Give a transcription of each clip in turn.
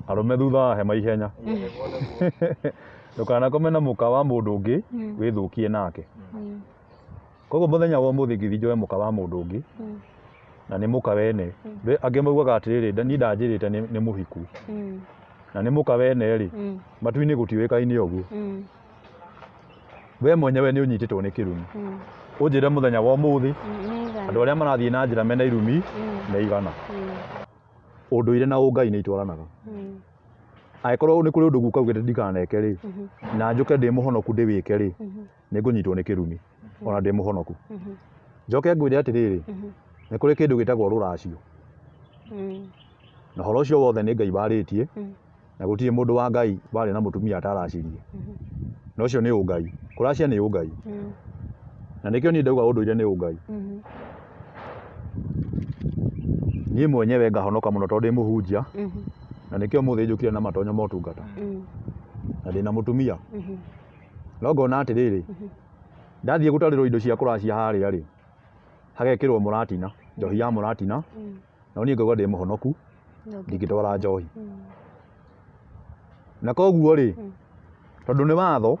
Arume thutha hema ihenya ndukanakome na muka wa mundu ungi withukie nake koguo muthenya wa umuthi ngithi njoe muka wa mundu ungi na ni muka wene angi maugaga atiriri ni ndanjirite ni muhiku na ni muka wene ri matu-ini gutiwikaine uguo we mwenyewe ni unyititwo ni kirumi unjire muthenya wa umuthi andu aria marathie na njira mena irumi na igana unduire na ungai ni itwaranaga aikorwo ni kuri undu gukaugite ndikaneke ri na njuke ndi muhonoku ndiwike ri ni ngunyitwo ni kirumi ona ndi muhonoku njoke ngwire atiriri ni kuri kindu gitagwo ruracio na horo ucio wothe ni Ngai baritie na gutire mundu wa Ngai bari na mutumia ataracirie na ucio ni ungai kuracia ni ungai na nikio ni ndauga unduire ni ungai nie mwenyewe ngahonoka muno tondu ndi muhunjia na nikio muthi njukire na matonyo motungata na ndina mutumia no ngona atiriri ndathie gutarirwo indo cia kuracia haria ri hagekirwo muratina njohi ya muratina no nie ngauga ndi muhonoku ndingitwara njohi na koguo ri tondu ni watho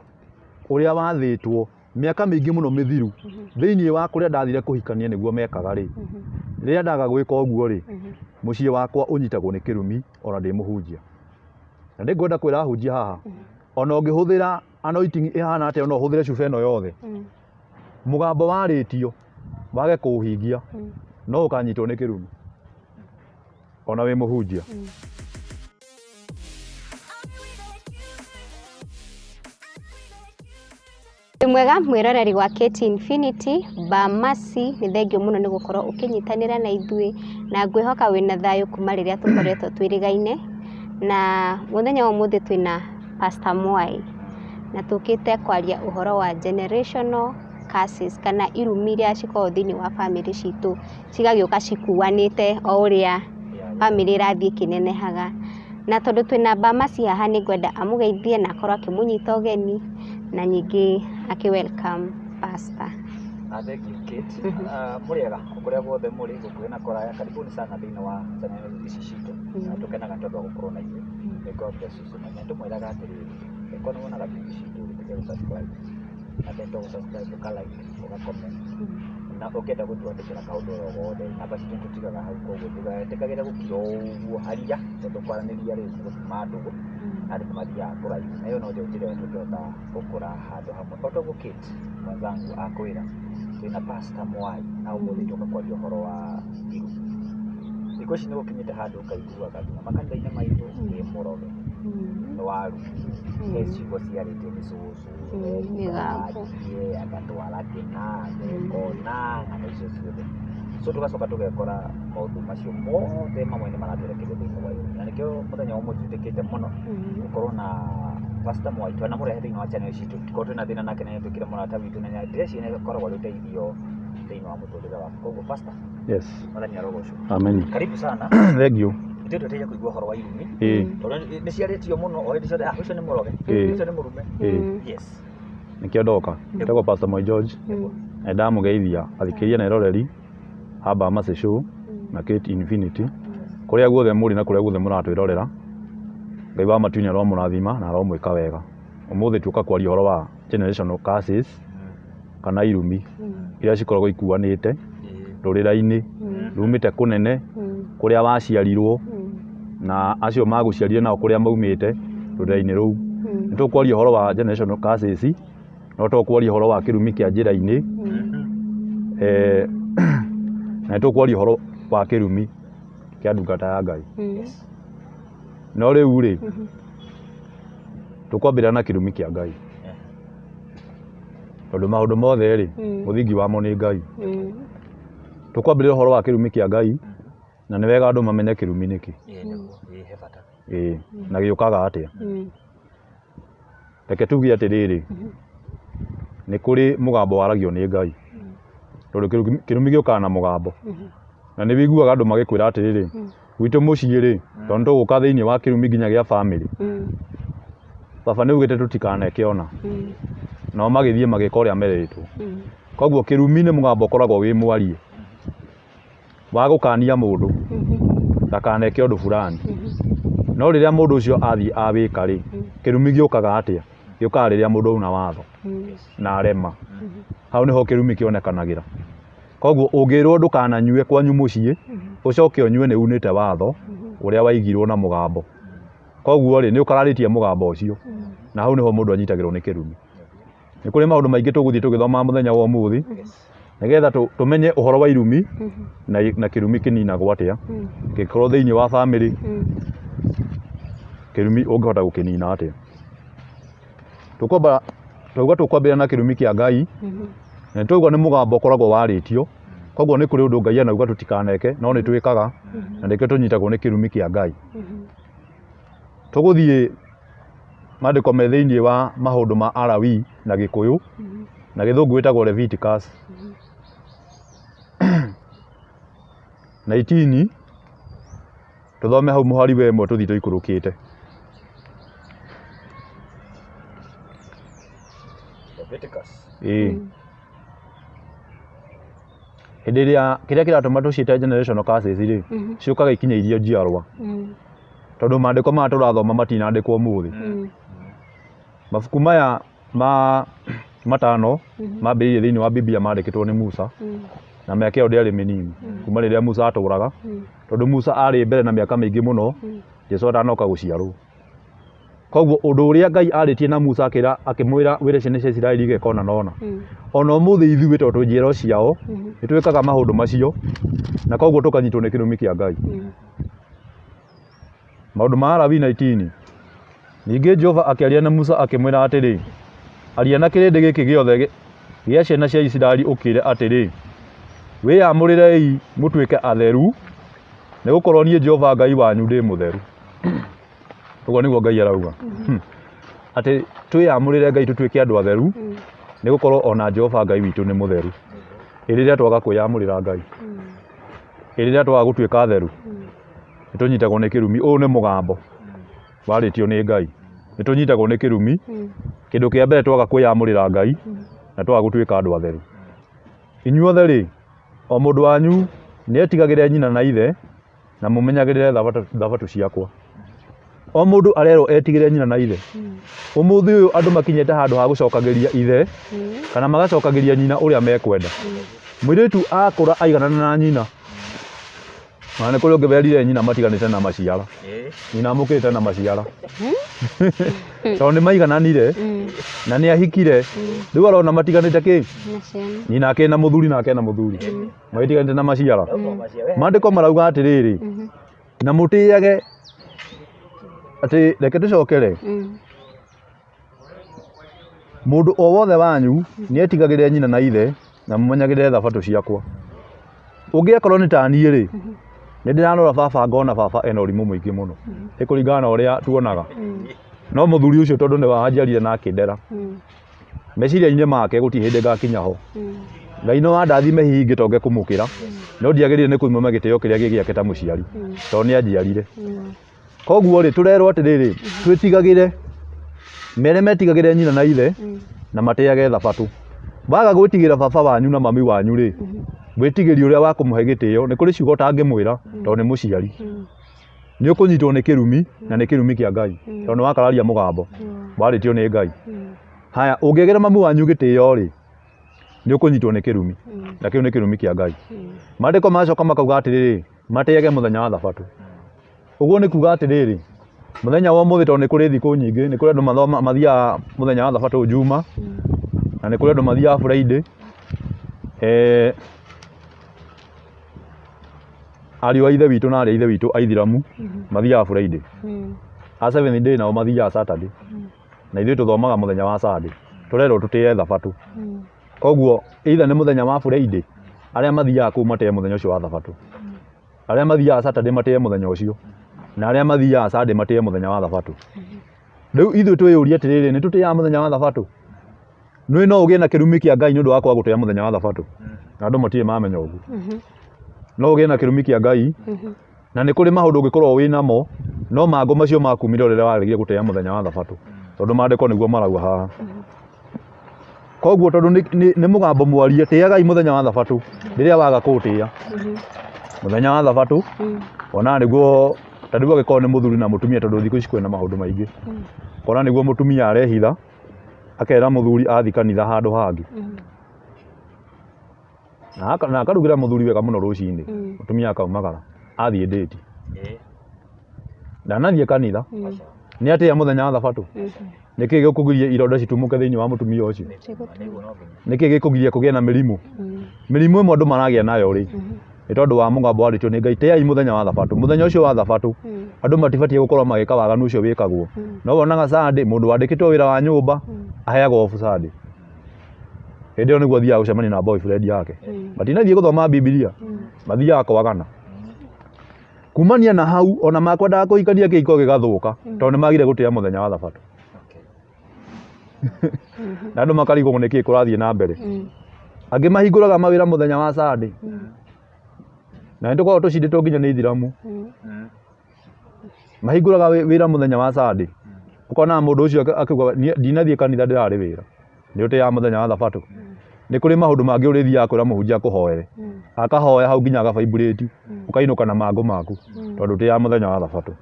uria wathitwo miaka mingi muno mithiru thiini wa kuria ndathire kuhikania niguo mekaga ri riria ndaga gwika uguo ri mucii wakwa unyitagwo ni kirumi ona ndi muhunjia na ndigwenda kwira ahunjia haha ona ungihuthira anointing ihana atia ona uhuthire cuba ino yothe mugambo waritio wage kuuhingia no ukanyitwo ni kirumi ona wi muhunjia mwega mwiroreri wa Kate Infinity Bamasi ni thengio muno ni gukorwo ukinyitanira na ithui na ngwihoka wina thayo kuma riria tukoretwo twirigaine na muthenya wa muthi twina Pastor Mwai na tukite kwaria uhoro wa generational curses kana irumi iria cikoragwo thiini wa family citu cigagiuka cikuanite o uria family irathie kinenehaga na tondu twina Bamasi haha ni ngwenda amugeithie na akorwo akimunyita ugeni na nyingi welcome Pastor. Thank you Kate. Muriega kuria guothe muri gukuhe na koraya karibuni sana thiini wa channel ici citu na tukenaga tondu gukorwo na ithuĩ God bless you so much. Na tumwiraga atiriri ĩkorwo nĩ wonaga video citu ũtige gũsubscribe na then gũsubscribe ũka-like ũga-comment na ũkenda gũtwandĩkĩra kaũndũ o gothe namba citu tũtigaga hau koguo ndũgetĩkagĩre gũkira ũguo haria tondu kwaranĩria rĩ gũtuma ndũgũ na andũ mathiaga kũraihu na ĩyo no njĩra ĩrĩa tũngĩhota gũkũra handũ hamwe o toguo Kate mwenzangu akwĩra twĩna Pastor Mwai na ũmũthĩ tũka kwaria ũhoro wa irumi thikũ ici nĩ gũkinyĩte handũ ũkaiguaga nginya makanitha-inĩ maitũ nĩ mũroge nĩ waru he ciugo ciarĩtio nĩ cũcũ agie agatwara kĩna ngona ng'ano icio ciothe so tugacoka tugekora maundu macio mothe mamwe nĩ maratwerekeria thĩinĩ wa irumi na nĩkĩo mũthenya ũmwe twĩtĩkĩte mũno gũkorwo na Pastor Mwai twanamũrehe thĩinĩ wa channel citũ tũkorwo twĩna thĩna nake na nĩtwĩkire mũrata witũ na ndĩreciria nĩ ĩkoragwo arĩ ũteithio thĩinĩ wa mũtũrĩre waku koguo Pastor yes mwathani arogocwo amen karibu sana thank you ithuĩ twetereire kũigua ũhoro wa irumi tondũ nĩ ciarĩtio mũno o hĩndĩ ciothe ũcio nĩ mũroge ũcio nĩ mũrume yes nikio ndoka ndagwo Pastor Mwai George na ndamugeithia athikiria na iroreri ha Bamasi show na Kate Infinity kuria guothe muri na kuria guothe muratwirorera Ngai wa matunya ro murathima na ro mwika wega umuthi tuka kwaria uhoro wa generational curses kana irumi iria cikoragwo ikuanite rurira-ini rumite kunene kuria waciarirwo na acio maguciarire nao kuria maumite rurira-ini ruu nitukwaria uhoro wa generational curses no tukwaria uhoro wa kirumi kia njira-ini na tukwaria uhoro wa kirumi kia ndungata ya Ngai no riu ri tukwambira na kirumi kia Ngai tondu maundu mothe ri muthingi wamo ni Ngai tukwambira uhoro wa kirumi kia Ngai na ni wega andu mamenye kirumi niki na giukaga atia reke tugie atiriri ni kuri mugambo waragio ni Ngai tondu kirumi giukaga na mugambo na ni wiguaga andu magikwira atiriri gwitũ mũciĩ ri tondu tũgũka thĩinĩ wa kirumi nginya gĩa family baba nĩugĩte tũtikaneke ona nao magĩthiĩ magĩka ũrĩa merĩtwo koguo kirumi nĩ mũgambo ũkoragwo wĩ mwarie wa gũkania mũndũ ndakaneke ũndũ fulani no rĩrĩa mũndũ ũcio athiĩ awĩka rĩ kĩrumi gĩũkaga atĩa gĩũkaga rĩrĩa mũndũ auna watho na arema hau nĩho kĩrumi kĩonekanagĩra koguo ũngĩrwo ndũkananyue kwanyu mũciĩ ũcoke ũnyue nĩ unĩte watho ũrĩa waigirwo na mũgambo koguo rĩ nĩ ũkararĩtie mũgambo ũcio na hau nĩho mũndũ anyitagĩrwo nĩ kĩrumi nĩ kũrĩ maũndũ maingĩ tũgũthiĩ tũgĩthoma mũthenya wa ũmũthĩ nĩgetha tũmenye ũhoro wa irumi na kĩrumi kĩninagwo atĩa gĩkorwo thĩinĩ wa bamĩrĩ kĩrumi ũngĩhota gũkĩnina atĩa tũkwambĩrĩria na kĩrumi kĩa Ngai na tũigua nĩ mũgambo ũkoragwo warĩtio koguo nĩ kũrĩ ũndũ Ngai anauga tũtikaneke no nĩ twĩkaga na nĩkĩo tũnyitagwo nĩ kĩrumi kĩa Ngai tũgũthiĩ maandĩko me thĩinĩ wa maũndũ ma Alawii na Gĩkũyũ na Gĩthũngũ wĩtagwo Leviticus 19 tũthome hau mũhari wa 1 tũthiĩ tũikũrũkĩte hĩndĩ ĩrĩa kĩrĩa kĩratũma tũciĩte generational curses rĩ ciũkaga ikinyĩirio njiarwa tondũ maandĩko maya tũrathoma matinandĩkwo ũmũthĩ mabuku maya matano mambĩrĩirie thĩinĩ wa Biblia mandĩkĩtwo nĩ Musa na mĩaka ĩyo ndĩarĩ mĩnini kuma rĩrĩa Musa atũraga tondũ Musa arĩ mbere na mĩaka mĩingĩ mũno Jesũ atanoka gũciarwo koguo ũndũ ũrĩa Ngai arĩtie na Musa akĩmwĩra wĩre ciana cia Isiraeli igeka nona ona ũmũthĩ ithuĩ tondũ njiaro ciao nĩ twĩkaga maũndũ macio na koguo tũkanyitwo nĩ kĩrumi kĩa Ngai maũndũ ma Alawii 19 ningĩ Jehova akĩaria na Musa akĩmwĩra atĩrĩ aria na kĩrĩndĩ gĩkĩ gĩothe gĩa ciana cia Isiraeli ũkĩre atĩrĩ wĩamũrĩrei mũtuĩke atheru nĩ gũkorwo niĩ Jehova Ngai wanyu ndĩ mũtheru ũguo nĩguo Ngai arauga atĩ twĩamũrĩre Ngai tũtuĩke andũ atheru nĩ gũkorwo ona Jehova Ngai witũ nĩ mũtheru rĩrĩa twaga kwĩamũrĩra Ngai rĩrĩa twaga gũtuĩka atheru nĩ tũnyitagwo nĩ kĩrumi ũũ nĩ mũgambo warĩtio nĩ Ngai nĩ tũnyitagwo nĩ kĩrumi kĩndũ kĩa mbere twaga kwĩamũrĩra Ngai na twaga gũtuĩka andũ atheru inyuothe rĩ o mũndũ wanyu nĩ etigagĩre nyina na ithe na mũmenyagĩrĩre thabatũ ciakwa o mũndũ arerwo etigĩre nyina na ithe ũmũthĩ ũyũ andũ makinyĩte handũ ha gũcokagĩria ithe kana magacokagĩria nyina ũrĩa mekwenda mũirĩtu akũra aiganana na nyina na nĩ kũrĩ ũngĩberire nyina matiganĩte na maciara nyina amũkĩte na maciara tondũ nĩ maigananire na nĩ ahikire rĩu arona matiganĩte kĩ nyina ake na mũthuri nake na mũthuri maitiganĩte na maciara maandĩko marauga atĩrĩrĩ na mũtĩage atĩ reke tũcokere mũndũ o wothe wanyu nĩ etigagĩre nyina na ithe na mũmenyagĩrĩre thabatũ ciakwa ũngĩakorwo nĩ ta niĩ rĩ nĩ ndĩranora baba ngona baba ena ũrimũ mũingĩ mũno nĩ kũringana na ũrĩa tuonaga no mũthuri ũcio tondũ nĩ wanjiarire na akĩndera meciria-inĩ make gũtirĩ hĩndĩ ngakinya ho Ngai no andathime hihi ngĩtonge kũmũkĩra no ndiagĩrĩire nĩ kũimama gĩtĩo kĩrĩa gĩgĩake ta mũciari tondũ nĩ anjiarire koguo rĩ tũrerwo atĩrĩrĩ twĩtigagĩre mere metigagĩre nyina na ithe na matĩage thabatũ waga gwĩtigĩra baba wanyu na mami wanyu rĩ gwĩtigĩria ũrĩa wa kũmũhe gĩtĩo nĩ kũrĩ ciugo ũtangĩmwĩra tondũ nĩ mũciari nĩ ũkũnyitwo nĩ kĩrumi na nĩ kĩrumi kĩa Ngai tondũ wakararia mũgambo warĩtio nĩ Ngai haya ũngĩagĩra mami wanyu gĩtĩo rĩ nĩ ũkũnyitwo nĩ kĩrumi na kĩu nĩ kĩrumi kĩa Ngai maandĩko macoka makauga atĩrĩrĩ matĩage mũthenya wa thabatũ ũguo nĩ kuga atĩrĩrĩ mũthenya wa ũmũthĩ tondũ nĩ kũrĩ thikũ nyingĩ nĩ kũrĩ andũ mathiaga mũthenya wa thabatũ Juma na nĩ kũrĩ andũ mathiaga Friday ariũ a ithe witũ na arĩa a ithe witũ aithĩramu mathiaga Friday a Seventh Day nao mathiaga Saturday na ithuĩ tũthomaga mũthenya wa Sunday tũrerwo tũtĩe thabatũ koguo either nĩ mũthenya wa Friday arĩa mathiaga kũu matĩe mũthenya ũcio wa thabatũ arĩa mathiaga Saturday matĩe mũthenya ũcio na arĩa mathiaga Sunday matĩe mũthenya wa thabatũ rĩu ithuĩ twĩyũria atĩrĩrĩ nĩ tũtĩaga mũthenya wa thabatũ nĩ no ũgĩe na kĩrumi kĩa Ngai nĩ ũndũ wa kwaga gũtĩa mũthenya wa thabatũ na andũ matirĩ mamenya ũguo no ũgĩe na kĩrumi kĩa Ngai na nĩ kũrĩ maũndũ ũngĩkorwo wĩ namo no mango macio makumire rĩrĩa waregire gũtĩa mũthenya wa thabatũ tondũ maandĩko nĩguo marauga haha koguo tondũ nĩ mũgambo mwarie tĩagai mũthenya wa thabatũ rĩrĩa waga kũũtĩa mũthenya wa thabatũ ona nĩguo Tondũ agĩkorwo nĩ mũthuri na mũtumia tondũ thikũ ici kwĩna maũndũ maingĩ. Kona nĩguo mũtumia arehitha akera mũthuri athi kanitha handũ hangĩ. Na akarugĩra mũthuri wega mũno rũcinĩ. Mũtumia akaumagara athiĩ ndĩti. Ndanathiĩ kanitha. Nĩ atĩa mũthenya wa Thabatũ. Nĩkĩ gĩkũgiria ironda citumũke thĩinĩ wa mũtumia ũcio? Nĩkĩ gĩkũgiria kũgĩa na mĩrimũ? Mĩrimũ ĩmwe andũ maragĩa nayo rĩ, nĩ tondũ wa mũgambo warĩtio nĩ Ngai. Teai mũthenya wa Thabatũ. Mũthenya ũcio wa Thabatũ andũ matibatiĩ gũkorwo magĩka waganu ũcio wĩkagwo. No wonaga Sunday mũndũ wandĩkĩtwo wĩra wa nyũmba aheagwo off Sunday. Hĩndĩ ĩyo nĩguo athiaga gũcemania na boyfriend yake. Matinathiĩ gũthoma Bibilia, mathiaga kwagana. Kumania na hau ona makwendaga kũhikania kĩhiko gĩgathũka tondũ nĩ magire gũtĩa mũthenya wa Thabatũ. Na andũ makarigwo nĩkĩ kũrathiĩ na mbere. Angĩ mahingũraga mawĩra mũthenya wa Sunday. Na nĩtũkoragwo tũcindĩtwo nginya nĩ Ithiramu. Mahingũraga wĩra mũthenya wa Sunday. Ũkona mũndũ ũcio akiuga ndinathiĩ kanitha ndĩrarĩ wĩra. Nĩ ũtĩa mũthenya wa Thabatũ. Nĩ kũrĩ maũndũ mangĩ ũrĩthiaga kwĩra mũhunjia akũhoere. Akahoya hau nginya agavibrate. Ũkainũka na mangũ maku tondũ ũtĩa mũthenya wa Thabatũ.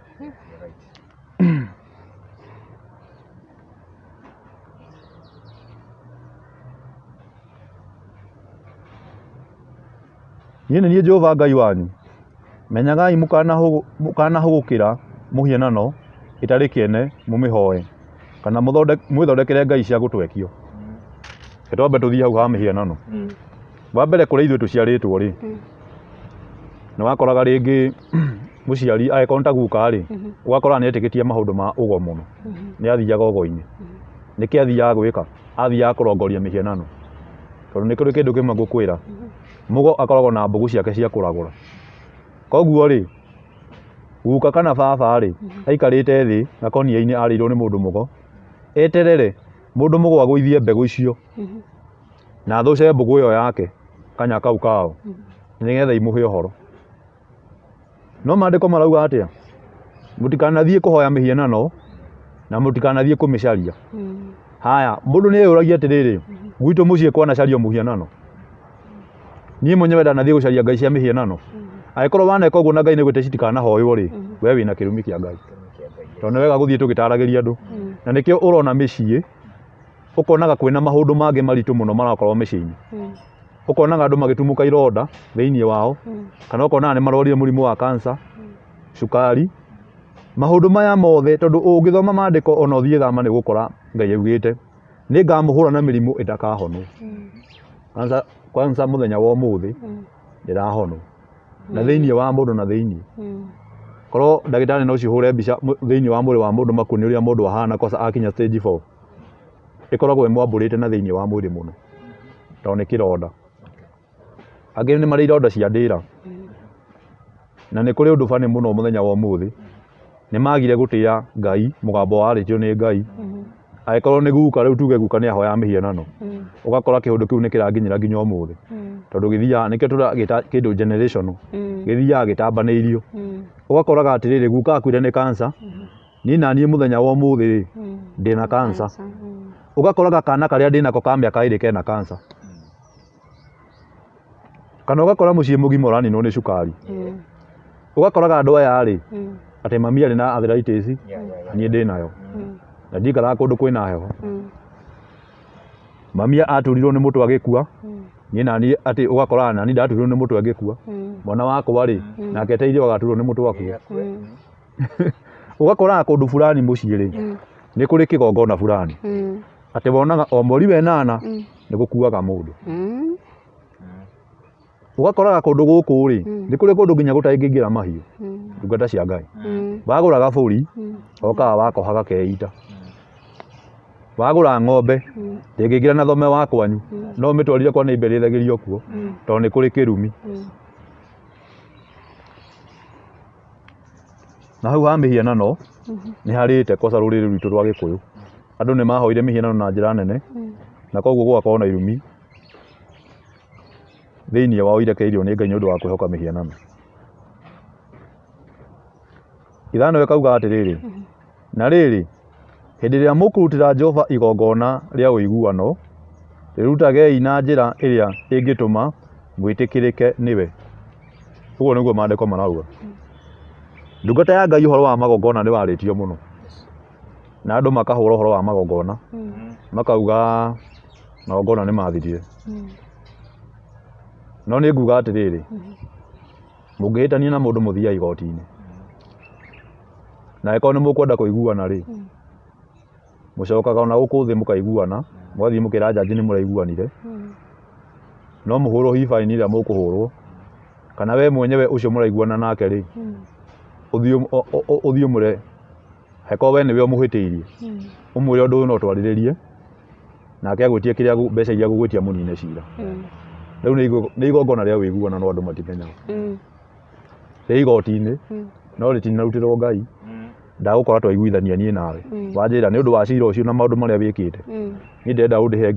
Niĩ nĩ niĩ Jehova Ngai wanyu. Menyagai mũkanahũgũkĩra mũhianano ĩtarĩ kĩene mũmĩhoe kana mwĩthondekere ngai cia gũtwekio. Twambe tũthiĩ hau ha mĩhianano. Wa mbere kũrĩ ithuĩ tũciarĩtwo rĩ, nĩ wakoraga rĩngĩ mũciari agĩkorwo nĩ ta guka rĩ, ũgakora nĩ etĩkĩtie maũndũ ma ũgo mũno. Nĩ athiaga ũgo-inĩ. Nĩkĩ athiaga gwĩka? Athiaga kũrongoria mĩhianano. Tondũ nĩ kũrĩ kĩndũ kĩmwe ngũkwĩra. Mũgo akoragwo na mbũgũ ciake cia kũragũra. Koguo rĩ, guka kana baba rĩ, aikarĩte thĩ gakonia-inĩ arĩirwo nĩ mũndũ mũgo. Eterere mũndũ mũgo agũithie mbegũ icio. Na athũce mbũgũ ĩyo yake kanya kau kao. Nĩgetha imũhe ũhoro. No maandĩko marauga atĩa? Mũtikanathiĩ kũhoya mĩhianano na mũtikanathiĩ kũmĩcaria. Haya, mũndũ nĩ eyũragia atĩrĩrĩ, gwitũ mũciĩ kwanacario mũhianano. Niĩ mwenyewe ndanathiĩ gũcaria ngai cia mĩhianano. Angĩkorwo waneka ũguo na Ngai nĩ gwĩte citikanahoywo rĩ, we wĩna kĩrumi kĩa Ngai. Tondũ nĩ wega gũthiĩ tũgĩtaragĩria andũ. Na nĩkĩo ũrona mĩciĩ, ũkonaga kwĩna maũndũ mangĩ maritũ mũno marakorwo mĩciĩ-inĩ. Ũkonaga andũ magĩtumũka ironda thĩinĩ wao, kana ũkonaga nĩ marwarire mũrimũ wa cancer, cukari. Maũndũ maya mothe tondũ ũngĩthoma maandĩko ona ũthiĩ thama nĩ gũkora Ngai augĩte nĩ ngamũhũra na mĩrimũ ĩtakahonwo. Kwanza mũthenya wa ũmũthĩ ndĩrahonwo. Na thĩinĩ wa mũndũ na thĩinĩ. Korwo ndagĩtarĩ no cihũre mbica thĩinĩ wa mwĩrĩ wa mũndũ makuonie ũrĩa mũndũ ahana kosa akinya stage 4. Ĩkoragwo ĩmwambũrĩte na thĩinĩ wa mwĩrĩ mũno. Tondũ nĩ kĩronda. Angĩ nĩ marĩ ironda cia ndĩra. Na nĩ kũrĩ ũndũ bani mũno mũthenya wa ũmũthĩ. Nĩ magire gũtĩa Ngai, mũgambo warĩtio nĩ Ngai. Angĩkorwo nĩ guka rĩu tuge guka nĩ ahoya mĩhianano. Ũgakora kĩũndũ kĩu nĩ kĩranginyĩra nginya ũmũthĩ. Tondũ gĩthiaga nĩkĩo tũragĩta kĩndũ generational. Gĩthiaga gĩtambanĩirio. Ũgakoraga atĩrĩrĩ guka akuire nĩ cancer. Niĩ na niĩ mũthenya wa ũmũthĩ rĩ, ndĩna cancer. Ũgakoraga kana karĩa ndĩnako ka mĩaka ĩrĩ kena cancer. Kana ũgakora mũciĩ mũgima ũraninwo nĩ cukari. Ũgakoraga andũ aya rĩ, atĩ mami arĩ na arthritis, niĩ ndĩnayo. Na ndikaraga kũndũ kwĩna heho. Mami aturirwo nĩ mũtwe agĩkua. Niĩ na niĩ atĩ ũgakoraga nani ndaturirwo nĩ mũtwe agĩkua. Mwana wakwa rĩ, nake eteithio agaturwo nĩ mũtwe akua. Ũgakoraga kũndũ fulani mũciĩ rĩ, nĩ kũrĩ kĩgongona fulani. Atĩ wonaga o mweri wa ĩnana nĩ gũkuaga mũndũ. Ũgakoraga kũndũ gũkũ rĩ, nĩ kũrĩ kũndũ nginya gũtangĩingĩra mahiũ. Ndungata cia Ngai. Wagũra gabũri, okaga wakoha gakeita. Wagũra ng'ombe, ndĩngĩingĩra na thome wa kwanyu, no ũmĩtwarire kwa neighbor ĩrĩithagĩrio kuo, tondũ nĩ kũrĩ kĩrumi. Na hau ha mĩhianano, nĩ harĩte kosa rũrĩrĩ rwitũ rwa Gĩkũyũ. Andũ nĩ mahoire mĩhianano na njĩra nene, na koguo gũgakorwo na irumi thĩinĩ wao irekereirio nĩ Ngai nĩ ũndũ wa kwĩhoka mĩhianano. Ithano rĩkauga atĩrĩrĩ, na rĩrĩ, hĩndĩ ĩrĩa mũkũrutĩra Jehova igongona rĩa ũiguano, rĩrutagei na njĩra ĩrĩa ĩngĩtũma mwĩtĩkĩrĩke nĩwe. Ũguo nĩguo maandĩko marauga. ndungata ya Ngai ũhoro wa magongona nĩ warĩtio mũno na andũ makahũra ũhoro wa magongona makauga magongona nĩ mathirire no nĩ nguga atĩrĩrĩ mũngĩhĩtania na mũndũ mũthiaga igoti-inĩ na ĩkorwo nĩ mũkwenda kũiguana rĩ mũcokaga ona gũkũ thĩ mũkaiguana mwathiĩ mũkĩra njanji nĩ mũraiguanire no mũhũrwo hi faini ĩrĩa mũkũhũrwo kana we mwenyewe ũcio mũraiguana nake rĩ ũthiĩ mũre heko we nĩwe ũmũhĩtĩirie ũmwĩre ũndũ ũyũ no twarĩrĩrie nake agwĩtie kĩrĩa mbeca iria agũgwĩtia mũnine cira rĩu nĩ igongona rĩa wĩiguana no andũ matimenyaga rĩ igoti-inĩ no rĩtinarutĩrwo Ngai ndagũkora twaiguithania niĩ nawe wanjĩra nĩ ũndũ wa cira ũcio na maũndũ marĩa wĩkĩte niĩ ndĩrenda ũndĩhe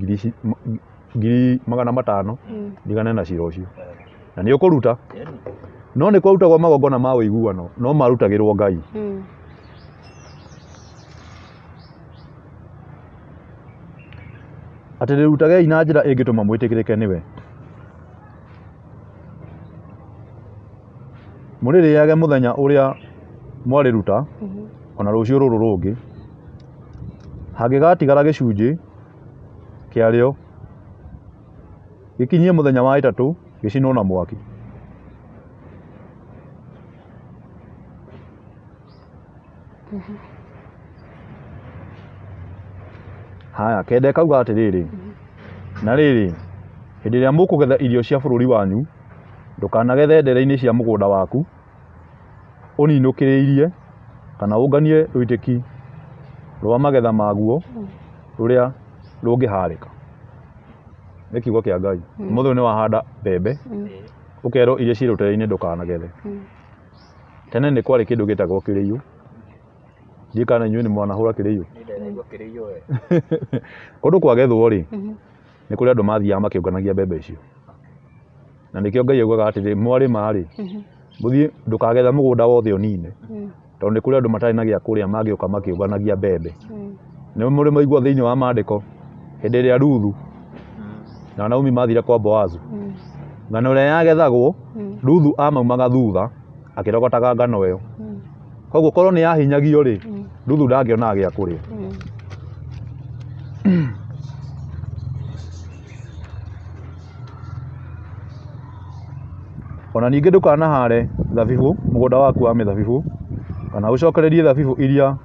ngiri 500 ndigane na cira ũcio na nĩ ũkũruta no nĩ kwarutagwo magongona ma wĩiguano no marutagĩrwo Ngai atĩ rĩrutagei na njĩra ĩngĩtũma mwĩtĩkĩrĩke nĩwe mũrĩrĩage mũthenya ũrĩa mwarĩruta ona rũciũ rũrũ rũngĩ hangĩgatigara gĩcunjĩ kĩarĩo gĩkinyie mũthenya wa ĩtatũ gĩcinwo na mwaki haya kenda kauga atĩrĩrĩ na rĩrĩ hĩndĩ ĩrĩa mũkũgetha irio cia bũrũri wanyu ndũkanagethe ndere-inĩ cia mũgũnda waku ũninũkĩrĩirie kana ũnganie rũitĩki rwa magetha maguo rũrĩa rũngĩharĩka nĩ kiugo kĩa Ngai mũthũ nĩ wahanda mbembe ũkerwo iria ciĩ rũtere-inĩ ndũkanagethe tene nĩ kwarĩ kĩndũ gĩtagwo kĩrĩiyũ ndikana inyuĩ nĩ mwanahũra kĩrĩiyũ kũndũ kwagethwo rĩ nĩ kũrĩ andũ mathiaga makĩũnganagia mbembe icio na nĩkĩo Ngai augaga atĩrĩ mwarĩma rĩ mũthiĩ ndũkagetha mũgũnda wothe ũnine tondũ nĩ kũrĩ andũ matarĩ na gĩa kũrĩa mangĩũka makĩũnganagia mbembe nĩ mũrĩ maigua thĩinĩ wa maandĩko hĩndĩ ĩrĩa Ruthu na Naomi mathire kwa Boazu ngano ĩrĩa yagethagwo Ruthu amaumaga thutha akĩrogotaga ngano ĩyo koguo korwo nĩ yahinyagio rĩ Ruthu ndangĩonaga gĩa kũrĩa ona ningĩ ndũkanahare thabibũ mũgũnda waku wa mĩthabibũ kana ũcokererie thabibũ iria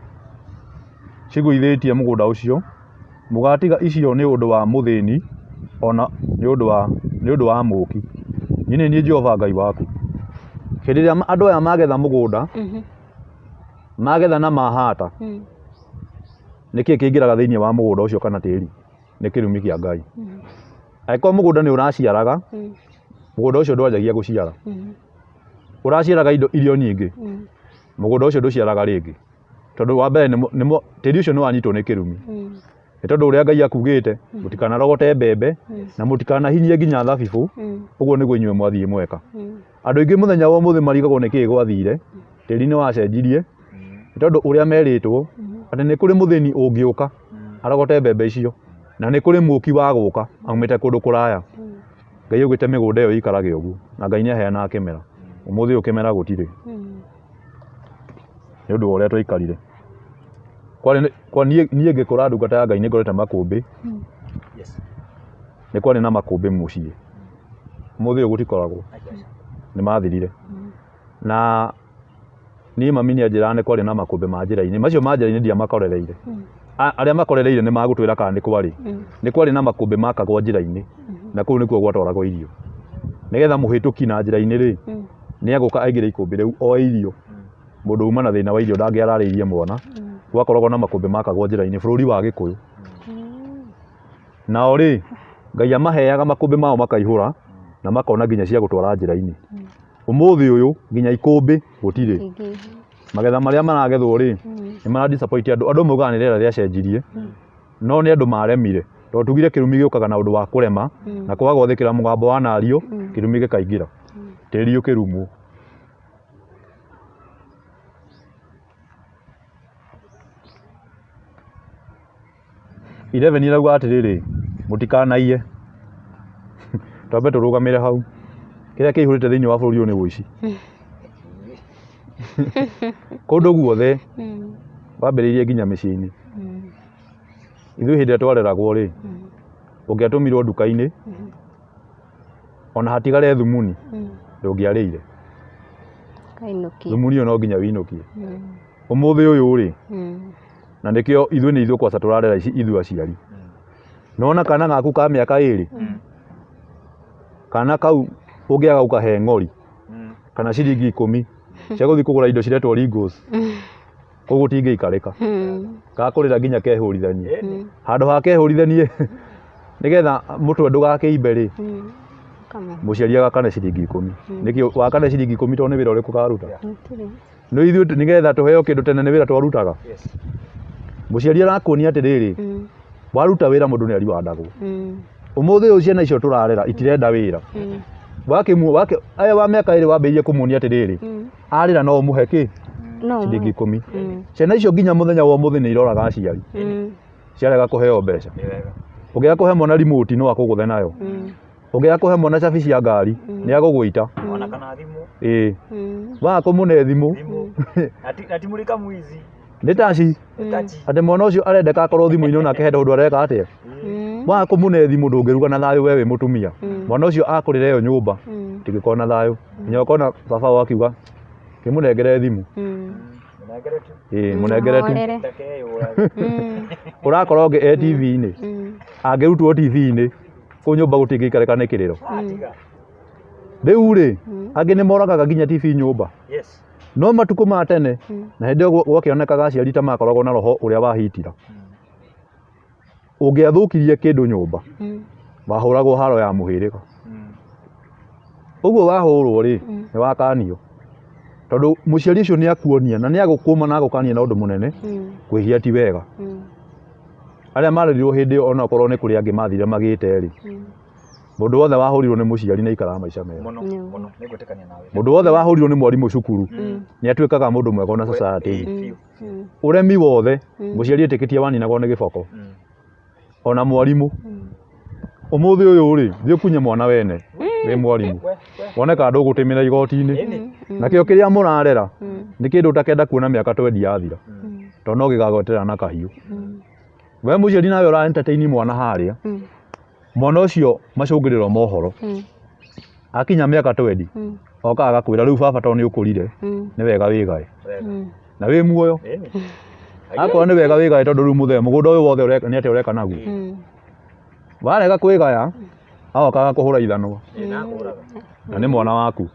cigũithĩtie mũgũnda ũcio mũgatiga icio nĩ ũndũ wa mũthĩni ona nĩ ũndũ wa mũki niĩ nĩ Jehova Ngai waku hĩndĩ ĩrĩa andũ aya magetha mũgũnda magetha na mahata nĩkĩĩ kĩingĩraga thĩinĩ wa mũgũnda ũcio kana tĩri nĩ kĩrumi kĩa Ngai angĩkorwo mũgũnda nĩ ũraciaraga mũgũnda ũcio ndwanjagia gũciara ũraciaraga irio nyingĩ mũgũnda ũcio ndũciaraga rĩngĩ tondũ wa mbere tĩri ũcio nĩ wanyitwo nĩ kĩrumi nĩ tondũ ũrĩa Ngai akugĩte mũtikanarogote mbembe na mũtikanahinyie nginya thabibũ ũguo nĩguo inyuĩ mwathiĩ mweka andũ aingĩ mũthenya wa ũmũthĩ marigagwo nĩkĩĩ gwathire tĩri nĩ wacenjirie nĩ tondũ ũrĩa merĩtwo atĩ nĩ kũrĩ mũthĩni ũngĩũka arogote mbembe icio na nĩ kũrĩ mũki wa gũka aumĩte kũndũ kũraya Ngai augĩte mĩgũnda ĩyo ikarage ũguo na Ngai nĩ aheanaga kĩmera ũmũthĩ ũkĩmera gũtirĩ nĩ ũndũ wa ũrĩa twaikarire kwa niĩ ngĩkũra ndungata ya Ngai nĩ ngorete makũmbĩ nĩ kwarĩ na makũmbĩ mũciĩ ũmũthĩ ũyũ gũtikoragwo nĩ mathirire na niĩ mami nĩ anjĩraga nĩ kwarĩ na makũmbĩ ma njĩra-inĩ macio ma njĩra-inĩ ndiamakorereire arĩa makorereire nĩ magũtwĩra kana nĩ kwarĩ nĩ kwarĩ na makũmbĩ makagwo njĩra-inĩ na kũu nĩkuo gwatwaragwo irio nĩgetha mũhĩtũki na njĩra-inĩ rĩ nĩ agũka aingĩre ikũmbĩ rĩu oe irio mũndũ uma na thĩna wa irio ndangĩararĩirie mwana gwakoragwo na makũmbĩ makagwo njĩra-inĩ bũrũri wa Gĩkũyũ nao rĩ Ngai amaheaga makũmbĩ mao makaihũra na makona nginya cia gũtwara njĩra-inĩ ũmũthĩ ũyũ nginya ikũmbĩ gũtirĩ magetha marĩa maragethwo rĩ nĩ mara disappoint andũ maugaga nĩ rĩera rĩacenjirie no nĩ andũ maremire tondũ tugire kĩrumi gĩũkaga na ũndũ wa kũrema na kwaga gwathĩkĩra mũgambo wa nario kĩrumi gĩkaingĩra tĩri ũkĩrumwo Ireveni irauga atĩrĩrĩ mũtikanaiye twambe tũrũgamĩre hau kĩrĩa kĩihũrĩte thĩinĩ wa bũrũri ũyũ nĩ ũici Kũndũ guothe wambĩrĩirie nginya mĩciĩ-inĩ. Ithuĩ hĩndĩ ĩrĩa twareragwo rĩ, ũngĩatũmirwo nduka-inĩ ona hatigare thumuni ndũngĩarĩire. Thumuni ĩyo no nginya wĩinũkie. Ũmũthĩ ũyũ rĩ, na nĩkĩo ithuĩ nĩ ithuĩ kwaca tũrarera ithuĩ aciari. Nona kana gaku ka mĩaka 2 kana kau ũngĩaga ũkahe ng'ori kana ciringi 10 cia gũthiĩ kũgũra indo ciretwo Ringos, koguo tingĩikarĩka, gakũrĩra nginya kehũrithanie. Handũ ha kehũrithanie nĩgetha mũtwe ndũgakĩimbe rĩ, mũciari agakane ciringi 10. Nĩkĩo wakane ciringi 10 tondũ nĩ wĩra ũrĩkũ karuta. No ithuĩ nĩgetha tũheo kĩndũ tene nĩ wĩra twarutaga. Mũciari arakuonia atĩrĩrĩ, waruta wĩra mũndũ nĩ ariwandagwo. Ũmũthĩ ũyũ ciana icio tũrarera itirenda wĩra. Aya wa mĩaka 2 wambĩrĩirie kũmuonia atĩrĩrĩ, arĩra no ũmũhe kĩ? Ciringi 10. Ciana icio nginya mũthenya wa ũmũthĩ nĩ iroraga aciari. Ciarega kũheo mbeca. Ũngĩaga kũhe mwana remote no akũgũthe nayo. Ũngĩaga kũhe mwana cabi cia ngari nĩ agũgũita. Ona kana thimũ. Waga kũmũne thimũ. Ati mũrika mwizi. Nĩ taci. Atĩ mwana ũcio arendeka akorwo thimũ-inĩ na akĩhe ũndũ areka atĩa. Waga kũmũne thimũ ndũngĩruga na thayũ we wĩ mũtumia. Mwana ũcio akũrĩra ĩyo nyũmba ndĩngĩkorwo na thayũ. Nginya ũkona baba wao akiuga kĩmũnengere thimũ. Mũnengere tu. Ũrakora ũngĩ e TV-inĩ. Angĩrutwo TV-inĩ kũu nyũmba gũtingĩikarĩka nĩ kĩrĩro. Rĩu rĩ, angĩ nĩ moragaga nginya TV nyũmba. No matukũ ma tene na hĩndĩ ĩyo gwakĩonekaga aciari ta makoragwo na roho ũrĩa wahitira. Ũngĩathũkirie kĩndũ nyũmba wahũragwo haro ya mũhĩrĩga. Ũguo wahũrwo rĩ, nĩ wakanio. Tondũ mũciari ũcio nĩ akuonia na nĩ agũkũma na agũkania na ũndũ mũnene, kwĩhia ti wega. Arĩa marerirwo hĩndĩ ĩyo ona okorwo nĩ kũrĩ angĩ mathire magĩte rĩ, mũndũ wothe wahũrirwo nĩ mũciari nĩ aikaraga maica mega. Mũndũ wothe wahũrirwo nĩ mwarimũ cukuru nĩ atuĩkaga mũndũ mwega na society. Ũremi wothe mũciari etĩkĩtie waninagwo nĩ gĩboko. Ona mwarimũ ũmũthĩ ũyũ rĩ, thiĩ ũkunye mwana wene wĩ mwarimũ, woneka ndũgũtĩmĩra igoti-inĩ. Nakĩo kĩrĩa mũrarera nĩ kĩndũ ũtakenda kuona mĩaka 20 yathira, tondũ no gĩgagweterera na kahiũ. We mũciari nawe ũra entertain mwana harĩa, mwana ũcio macũngĩrĩro mohoro akinya mĩaka 20 oka agakwĩra rĩu baba tondũ nĩ ũkũrire nĩ wega wĩgae na wĩ muoyo. Akorwo nĩ wega wĩgae tondũ rĩu mũgũnda ũyũ wothe nĩ atĩa ũreka naguo. Warega kwĩgaya agokaga kũhũra ithanwa na nĩ mwana waku.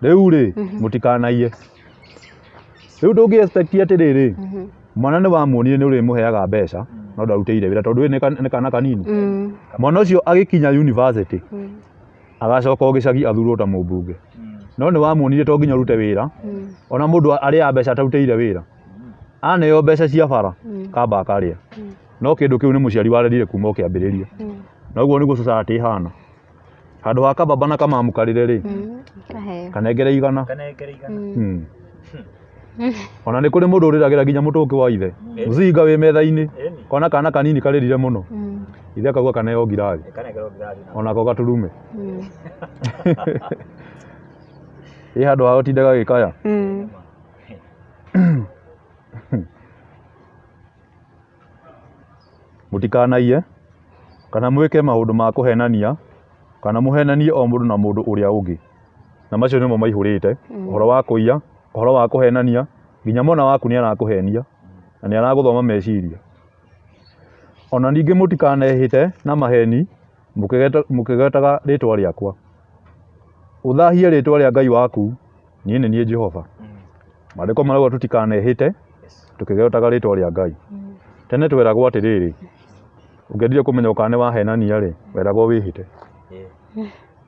Rĩu rĩ, mũtikanaiye. Rĩu ndũngĩ expect atĩrĩrĩ, mwana nĩ wamuonire nĩ ũrĩmũheaga mbeca no ndarutĩire wĩra tondũ nĩ kana kanini. Mwana ũcio agĩkinya university agacoka gĩcagi athurwo ta mũmbunge. No nĩ wamuonire to nginya ũrute wĩra, ona mũndũ arĩa mbeca atarutĩire wĩra aneo mbeca cia bara kamba akarĩa. No kĩndũ kĩu nĩ mũciari warerire kuma kĩambĩrĩria. Na ũguo nĩguo society ihana. Handũ ha kababa na kamamu karĩre rĩ, kanengere 100. Ona nĩ kũrĩ mũndũ ũrĩragĩra nginya mũtũkĩ wa ithe. Mũcinga wĩ metha-inĩ, kona kana kanini karĩrire mũno. Ithe akauga kaneo ngirathi. Onako gaturume. Ĩ handũ hao tindaga gĩkaya. Mũtikanaiye kana mwĩke maũndũ ma kũhenania kana mũhenanie o mũndũ na mũndũ ũrĩa ũngĩ. Na macio nĩmo maihũrĩte ũhoro wa kũiya, ũhoro wa kũhenania, nginya mwana waku nĩ arakũhenia na nĩ aragũthoma meciria. Ona ningĩ mũtikanehĩte na maheni mũkĩgetaga rĩtwa rĩakwa. Ũthahie rĩtwa rĩa Ngai waku, niĩ nĩ niĩ Jehova. Maandĩko marauga tutikanehĩte tũkĩgetaga rĩtwa rĩa Ngai. Tene tweragwo atĩrĩrĩ, ũngĩendire kũmenya ũkane wahenania rĩ, weragwo wĩhĩte.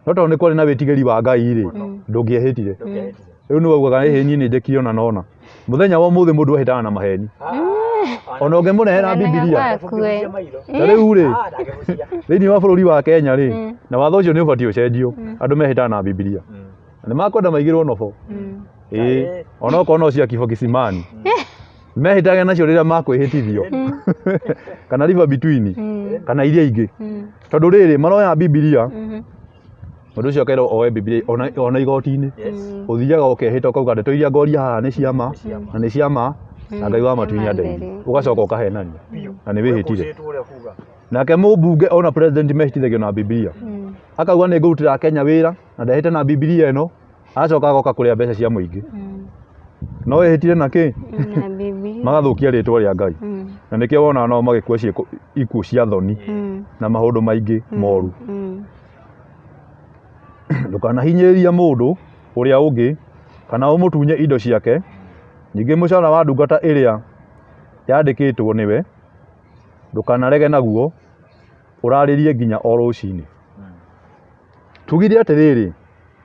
No tondũ nĩ kwarĩ na wĩtigĩri wa Ngai rĩ, ndũngĩehĩtire. Rĩu nĩ waugaga niĩ nĩ njĩkire ona nona. Mũthenya wa ũmũthĩ mũndũ ahĩtaga na maheni. Ona ũngĩmũnehera Bibilia. Na rĩu rĩ, thĩinĩ wa bũrũri wa Kenya rĩ, na watho ũcio nĩ ũbatiĩ ũcenjio, andũ mehĩtaga na Bibilia. Nĩ makwenda maigĩrwo nobo. Ona okorwo no cia kifo kisimani. Mehĩtage nacio rĩrĩa makwĩhĩtithio. Kana river between kana iria ingĩ. Tondũ rĩrĩ maroya Bibilia Mũndũ ũcio akerwo oe Bibilia ona igoti-inĩ. Ũthiaga ũkehĩta ũkauga ndeto iria ngoria haha nĩ cia ma na nĩ cia ma na Ngai wa matuinya ndeithi. Ũgacoka ũkahenania na nĩ wĩhĩtire. Nake mũmbunge ona president mehĩtithagio na Bibilia. Akauga nĩ ngũrutĩra Kenya wĩra na ndehete na Bibilia ĩno, acoka agoka kũrĩa mbeca cia mũingĩ. No ehĩtire na kĩ? Magathũkia rĩtwa rĩa Ngai. Na nĩkĩo wona nao magĩkua ikuũ cia thoni na maũndũ maingĩ moru. Ndũkanahinyĩrĩrie mũndũ ũrĩa ũngĩ kana ũmũtunye indo ciake. Ningĩ mũcara wa ndungata ĩrĩa yandĩkĩtwo nĩwe ndũkanarege naguo, ũrarĩrie nginya o rũcinĩ. Tugire atĩrĩrĩ,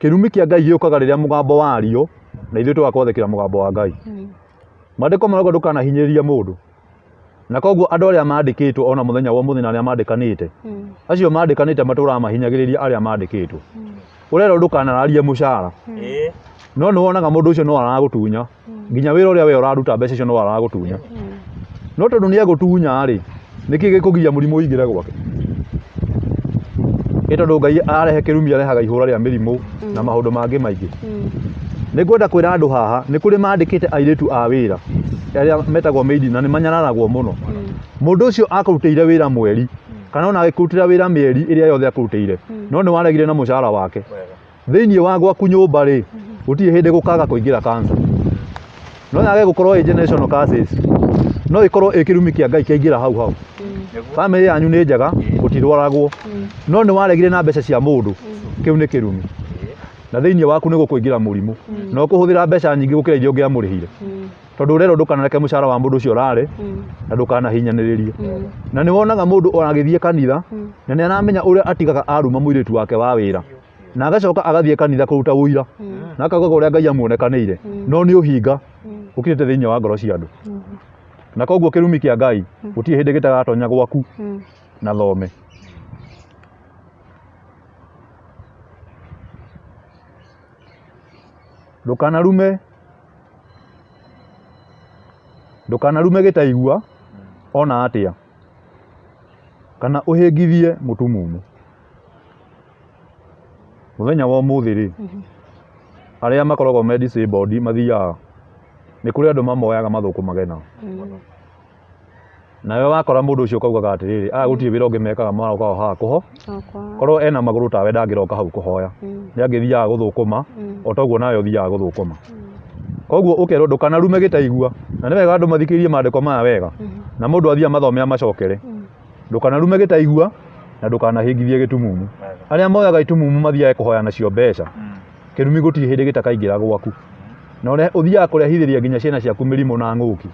kĩrumi kĩa Ngai gĩũkaga rĩrĩa mũgambo wario na ithuĩ tũgakwathĩkĩra mũgambo wa Ngai. Maandĩko marauga ndũkanahinyĩrĩrie mũndũ. Na koguo andũ arĩa mandĩkĩtwo ona mũthenya wa mũthenya arĩa mandĩkanĩte, acio mandĩkanĩte matũraga mahinyagĩrĩria arĩa mandĩkĩtwo. Ũrerwo ndũkanararie mũcara. No nĩ wonaga mũndũ ũcio no aragũtunya. Nginya wĩra ũrĩa we ũraruta mbeca icio no aragũtunya. No tondũ nĩ egũtunya rĩ, nĩkĩ gĩkũgia mũrimũ ũingĩre gwake? Ĩ tondũ Ngai arehe kĩrumi arehaga ihũra rĩa mĩrimũ na maũndũ mangĩ maingĩ. Nĩ ngwenda kwĩra andũ haha, nĩ kũrĩ mandĩkĩte airĩtu a wĩra arĩa metagwo maidi na nĩ manyararagwo mũno. Mũndũ ũcio akũrutĩire wĩra mweri kana ona agĩkũrutĩra wĩra mĩeri ĩrĩa yothe akũrutĩire, no nĩ waregire na mũcara wake. Thĩinĩ wa gwaku nyũmba rĩ, gũtirĩ hĩndĩ gũkaga kũingĩra cancer. No yage gũkorwo ĩ generational curses. No ĩkorwo ĩ kĩrumi kĩa Ngai kĩaingĩra hau hau. Family yanyu nĩ njega, gũtirwaragwo. No nĩ waregire na mbeca cia mũndũ, kĩu nĩ kĩrumi. Na thĩinĩ waku nĩ gũkũingĩra mũrimũ. No kũhũthĩra mbeca nyingĩ gũkĩra iria ũngĩamũrĩhire. Tondũ ũrerwo ndũkanareke mũcara wa mũndũ ũcio ũrarĩ na ndũkanahinyanĩrĩrie. Na nĩ wonaga mũndũ agĩthiĩ kanitha na nĩ aramenya ũrĩa atigaga aruma mũirĩtu wake wa wĩra. Na agacoka agathiĩ kanitha kũruta ũira. Na akauga ũrĩa Ngai amuonekanĩire. No nĩ ũhinga ũkirĩte thĩinĩ wa ngoro cia andũ. Na koguo kĩrumi kĩa Ngai gũtirĩ hĩndĩ gĩtagatonya gwaku na thome. Ndũkanarume gĩtaigua ona atĩa kana ũhĩngithie mũtumumu. Mũthenya wa ũmũthĩ rĩ, arĩa makoragwo me disabled mathiaga, nĩ kũrĩ andũ mamoyaga mathũkũmage nao. Nawe wakora mũndũ ũcio ũkaugaga atĩrĩrĩ, aya gũtirĩ wĩra ũngĩ mekaga maroka haha korwo ena magũrũ tawe ndangĩroka hau kũhoya, nĩ angĩthiaga gũthũkũma o toguo nawe ũthiaga gũthũkũma. Koguo ũkerwo ndũkanarume gĩtaigua, na nĩ wega andũ mathikĩrĩrie maandĩko maya wega na mũndũ athiĩ amathome amacokere. Ndũkanarume gĩtaigua na ndũkanahĩngithie gĩtumumu. Arĩa moyaga itumumu mathiaga kũhoya nacio mbeca, kĩrumi gũtirĩ hĩndĩ gĩtakaingĩra gwaku. Na ũthiaga kũrehithĩria nginya ciana ciaku mĩrimũ na ng'ũki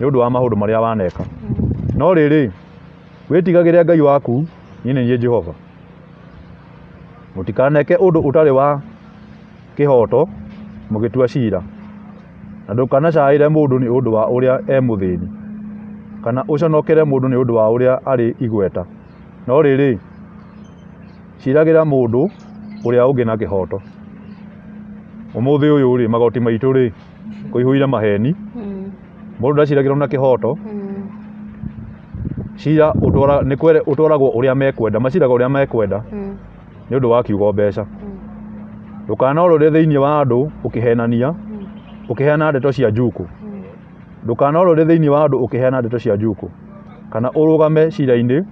nĩ ũndũ wa maũndũ marĩa waneka. No rĩrĩ, wĩtigagĩre Ngai waku, niĩ nĩ niĩ Jehova. Mũtikaneke ũndũ ũtarĩ wa kĩhoto mũgĩtua cira. Na ndũkanacaĩre mũndũ nĩ ũndũ wa ũrĩa e mũthĩni, kana ũconokere mũndũ nĩ ũndũ wa ũrĩa arĩ igweta. No rĩrĩ, ciragĩra mũndũ ũrĩa ũngĩ na kĩhoto. Ũmũthĩ ũyũ rĩ, magoti maitũ rĩ, kũihũire maheni. Mũndũ ndaciragĩrwo na kĩhoto. Cira ũtwaragwo ũrĩa mekwenda, maciraga ũrĩa mekwenda nĩ ũndũ wa kiugo mbeca. Ndũkanorũre thĩinĩ wa andũ ũkĩhenania, ũkĩheana ndeto cia njuku. Ndũkanorũre thĩinĩ wa andũ ũkĩheana ndeto cia njuku. Kana ũrũgame cira-inĩ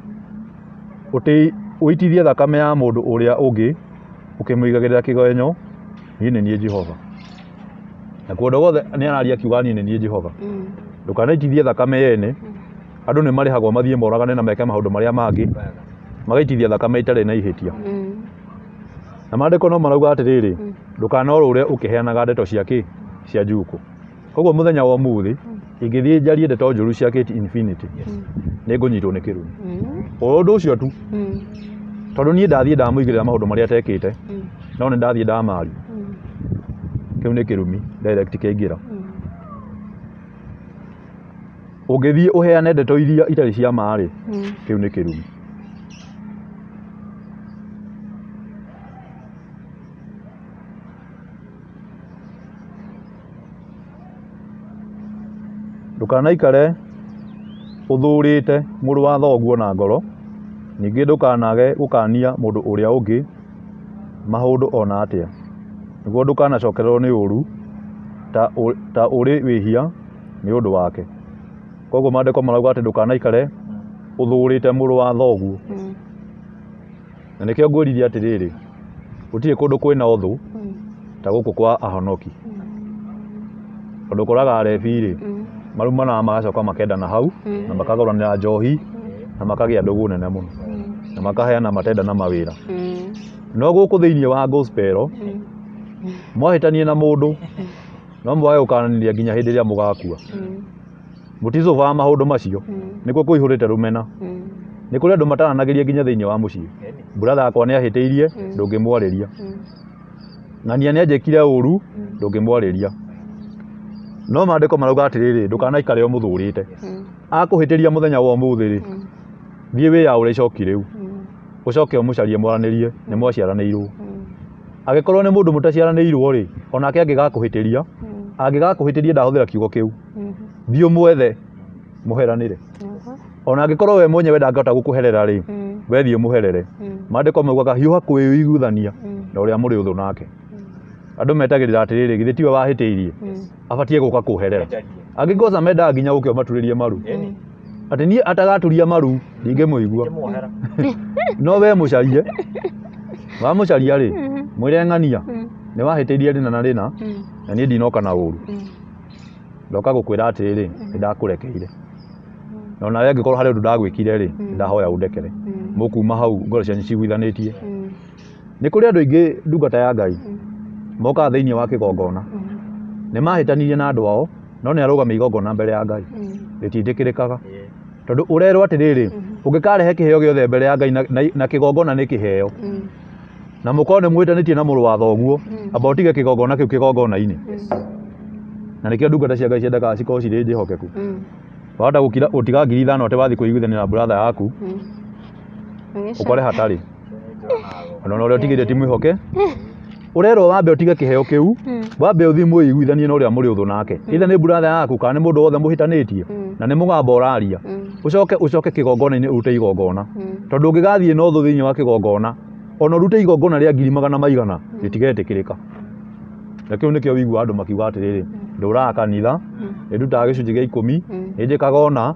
ũitithie thakame ya mũndũ ũrĩa ũngĩ ũkĩmũigagĩrĩra kĩgenyo. Niĩ nĩ niĩ Jehova. Na kũndũ guothe nĩ araria akiuga niĩ nĩ niĩ Jehova. Ndũkanaitithie thakame yene. Andũ nĩ marĩhagwo mathiĩ moragane na meke maũndũ marĩa mangĩ, magaitithia thakame itarĩ na ihĩtia. Na maandĩko no marauga atĩrĩrĩ, ndũkanorũre ũkĩheanaga ndeto cia njuku. Koguo mũthenya wa ũmũthĩ ingĩthiĩ njarie ndeto njũru cia Kate Infinity, nĩ ngũnyitwo nĩ kĩrumi. Ũndũ ũcio tu, tondũ niĩ ndathiĩ ndamũigĩrĩra maũndũ marĩa atekĩte, no nĩ ndathiĩ ndamaria. Kĩu nĩ kĩrumi direct kĩaingĩra. Ũngĩthiĩ ũheane ndeto iria itarĩ cia ma rĩ, kĩu nĩ kĩrumi. Ndũkanaikare ũthũrĩte mũrũ wa thoguo na ngoro, ningĩ ndũkanage gũkania mũndũ ũrĩa ũngĩ mahũndũ ona atĩa nĩguo ndũkanacokererwo nĩ ũru ta ũrĩ wĩhia nĩ ũndũ wake. Koguo maandĩko marauga atĩ ndũkanaikare ũthũrĩte mũrũ wa thoguo. Na nĩkĩo ngwĩrithia atĩrĩrĩ, gũtirĩ kũndũ kwĩna ũthũ ta gũkũ kwa ahonoki. Tondũ ũkoraga arebi-rĩ marumanaga magacoka makendana hau na makagũranĩra njohi na makagĩa ndũgũ nene mũno na makaheana matenda na mawĩra. No gũkũ thĩinĩ wa gospel mwahĩtanie na mũndũ no mwage gũkananĩria nginya hĩndĩ ĩrĩa mũgakua. Mũticobaga maũndũ macio nĩkuo kũihũrĩte rũmena. Nĩ kũrĩ andũ mataranagĩria nginya thĩinĩ wa mũciĩ. Brother akwa nĩahĩtĩirie ndũngĩmwarĩria, ng'ania nĩanjĩkire ũru ndũngĩmwarĩria. No maandĩko marauga atĩrĩrĩ, ndũkanaikare ũmũthũrĩte. Akũhĩtĩria mũthenya wa ũmũthĩ-rĩ, thiĩ wĩyaũre icoki rĩu ũcoke ũmũcarie mwaranĩrie nĩ mwaciaranĩirwo. Angĩkorwo nĩ mũndũ mũtaciaranĩirwo-rĩ, onake angĩgakũhĩtĩria, angĩgakũhĩtĩria ndahũthĩra kiugo kĩu, thiĩ ũmwethe mũheranĩre. Ona angĩkorwo we mwenyewe ndangĩhota gũkũherera-rĩ, we thiĩ ũmũherere. Maandĩko maugaga hiũha kwĩiguithania na ũrĩa mũrĩ ũthũ nake. Andũ metagĩrĩra atĩrĩrĩ, githĩ tiwe wahĩtĩirie abatie gũka kũherera. Angĩkosa mendaga nginya gũkĩo maturĩrie maru, atĩ niĩ atagaturia maru ndingĩmũigua. No we mũcarie, wamũcaria-rĩ, mwĩre ng'ania nĩwahĩtĩirie rĩna na rĩna na niĩ ndinoka na ũru, ndoka gũkwĩra atĩrĩrĩ nĩndakũrekeire. Na onawe angĩkorwo harĩ ũndũ ndagwĩkire-rĩ, nĩndahoya ũndekere. Mũkuma hau ngoro cianyu ciguithanĩtie. Nĩ kũrĩ andũ aingĩ ndungata ya Ngai mokaga thĩinĩ wa kĩgongona nĩmahĩtanirie na andũ ao, no nĩarũgamia igongona mbere ya Ngai, rĩtindĩkĩrĩkaga. Tondũ ũrerwo atĩrĩrĩ, ũngĩkarehe kĩheo gĩothe mbere ya Ngai na kĩgongona nĩ kĩheo, na mũkorwo nĩmwĩtanĩtie na mũrũ wa thoguo, amba ũtige kĩgongona kĩu kĩgongona-inĩ. Na nĩkĩo ndungata cia Ngai ciendaga cikorwo cirĩ njĩhokeku. Wahota gũtiga 5,000 atĩ wathiĩ kũiguithania na brother yaku ũkore hatarĩ, ona ũrĩa ũtigĩrĩte ti mwĩhoke. Ũrerwo wambe ũtige kĩheo kĩu, wambe ũthiĩ mwĩiguithanie na ũrĩa mũrĩ ũthũ nake, either nĩ brother yaku kana nĩ mũndũ wothe mũhĩtanĩtie na nĩ mũgambo ũraria, ũcoke kĩgongona-inĩ ũrute igongona. Tondũ ũngĩgathiĩ na ũthũ thĩinĩ wa kĩgongona, ona ũrute igongona rĩa 100,000 rĩtigetĩkĩrĩka. Na kĩu nĩkĩo wĩiguaga andũ makiuga atĩrĩrĩ, ndũraga kanitha, nĩndutaga gĩcunjĩ gĩa 10, nĩnjĩkaga ona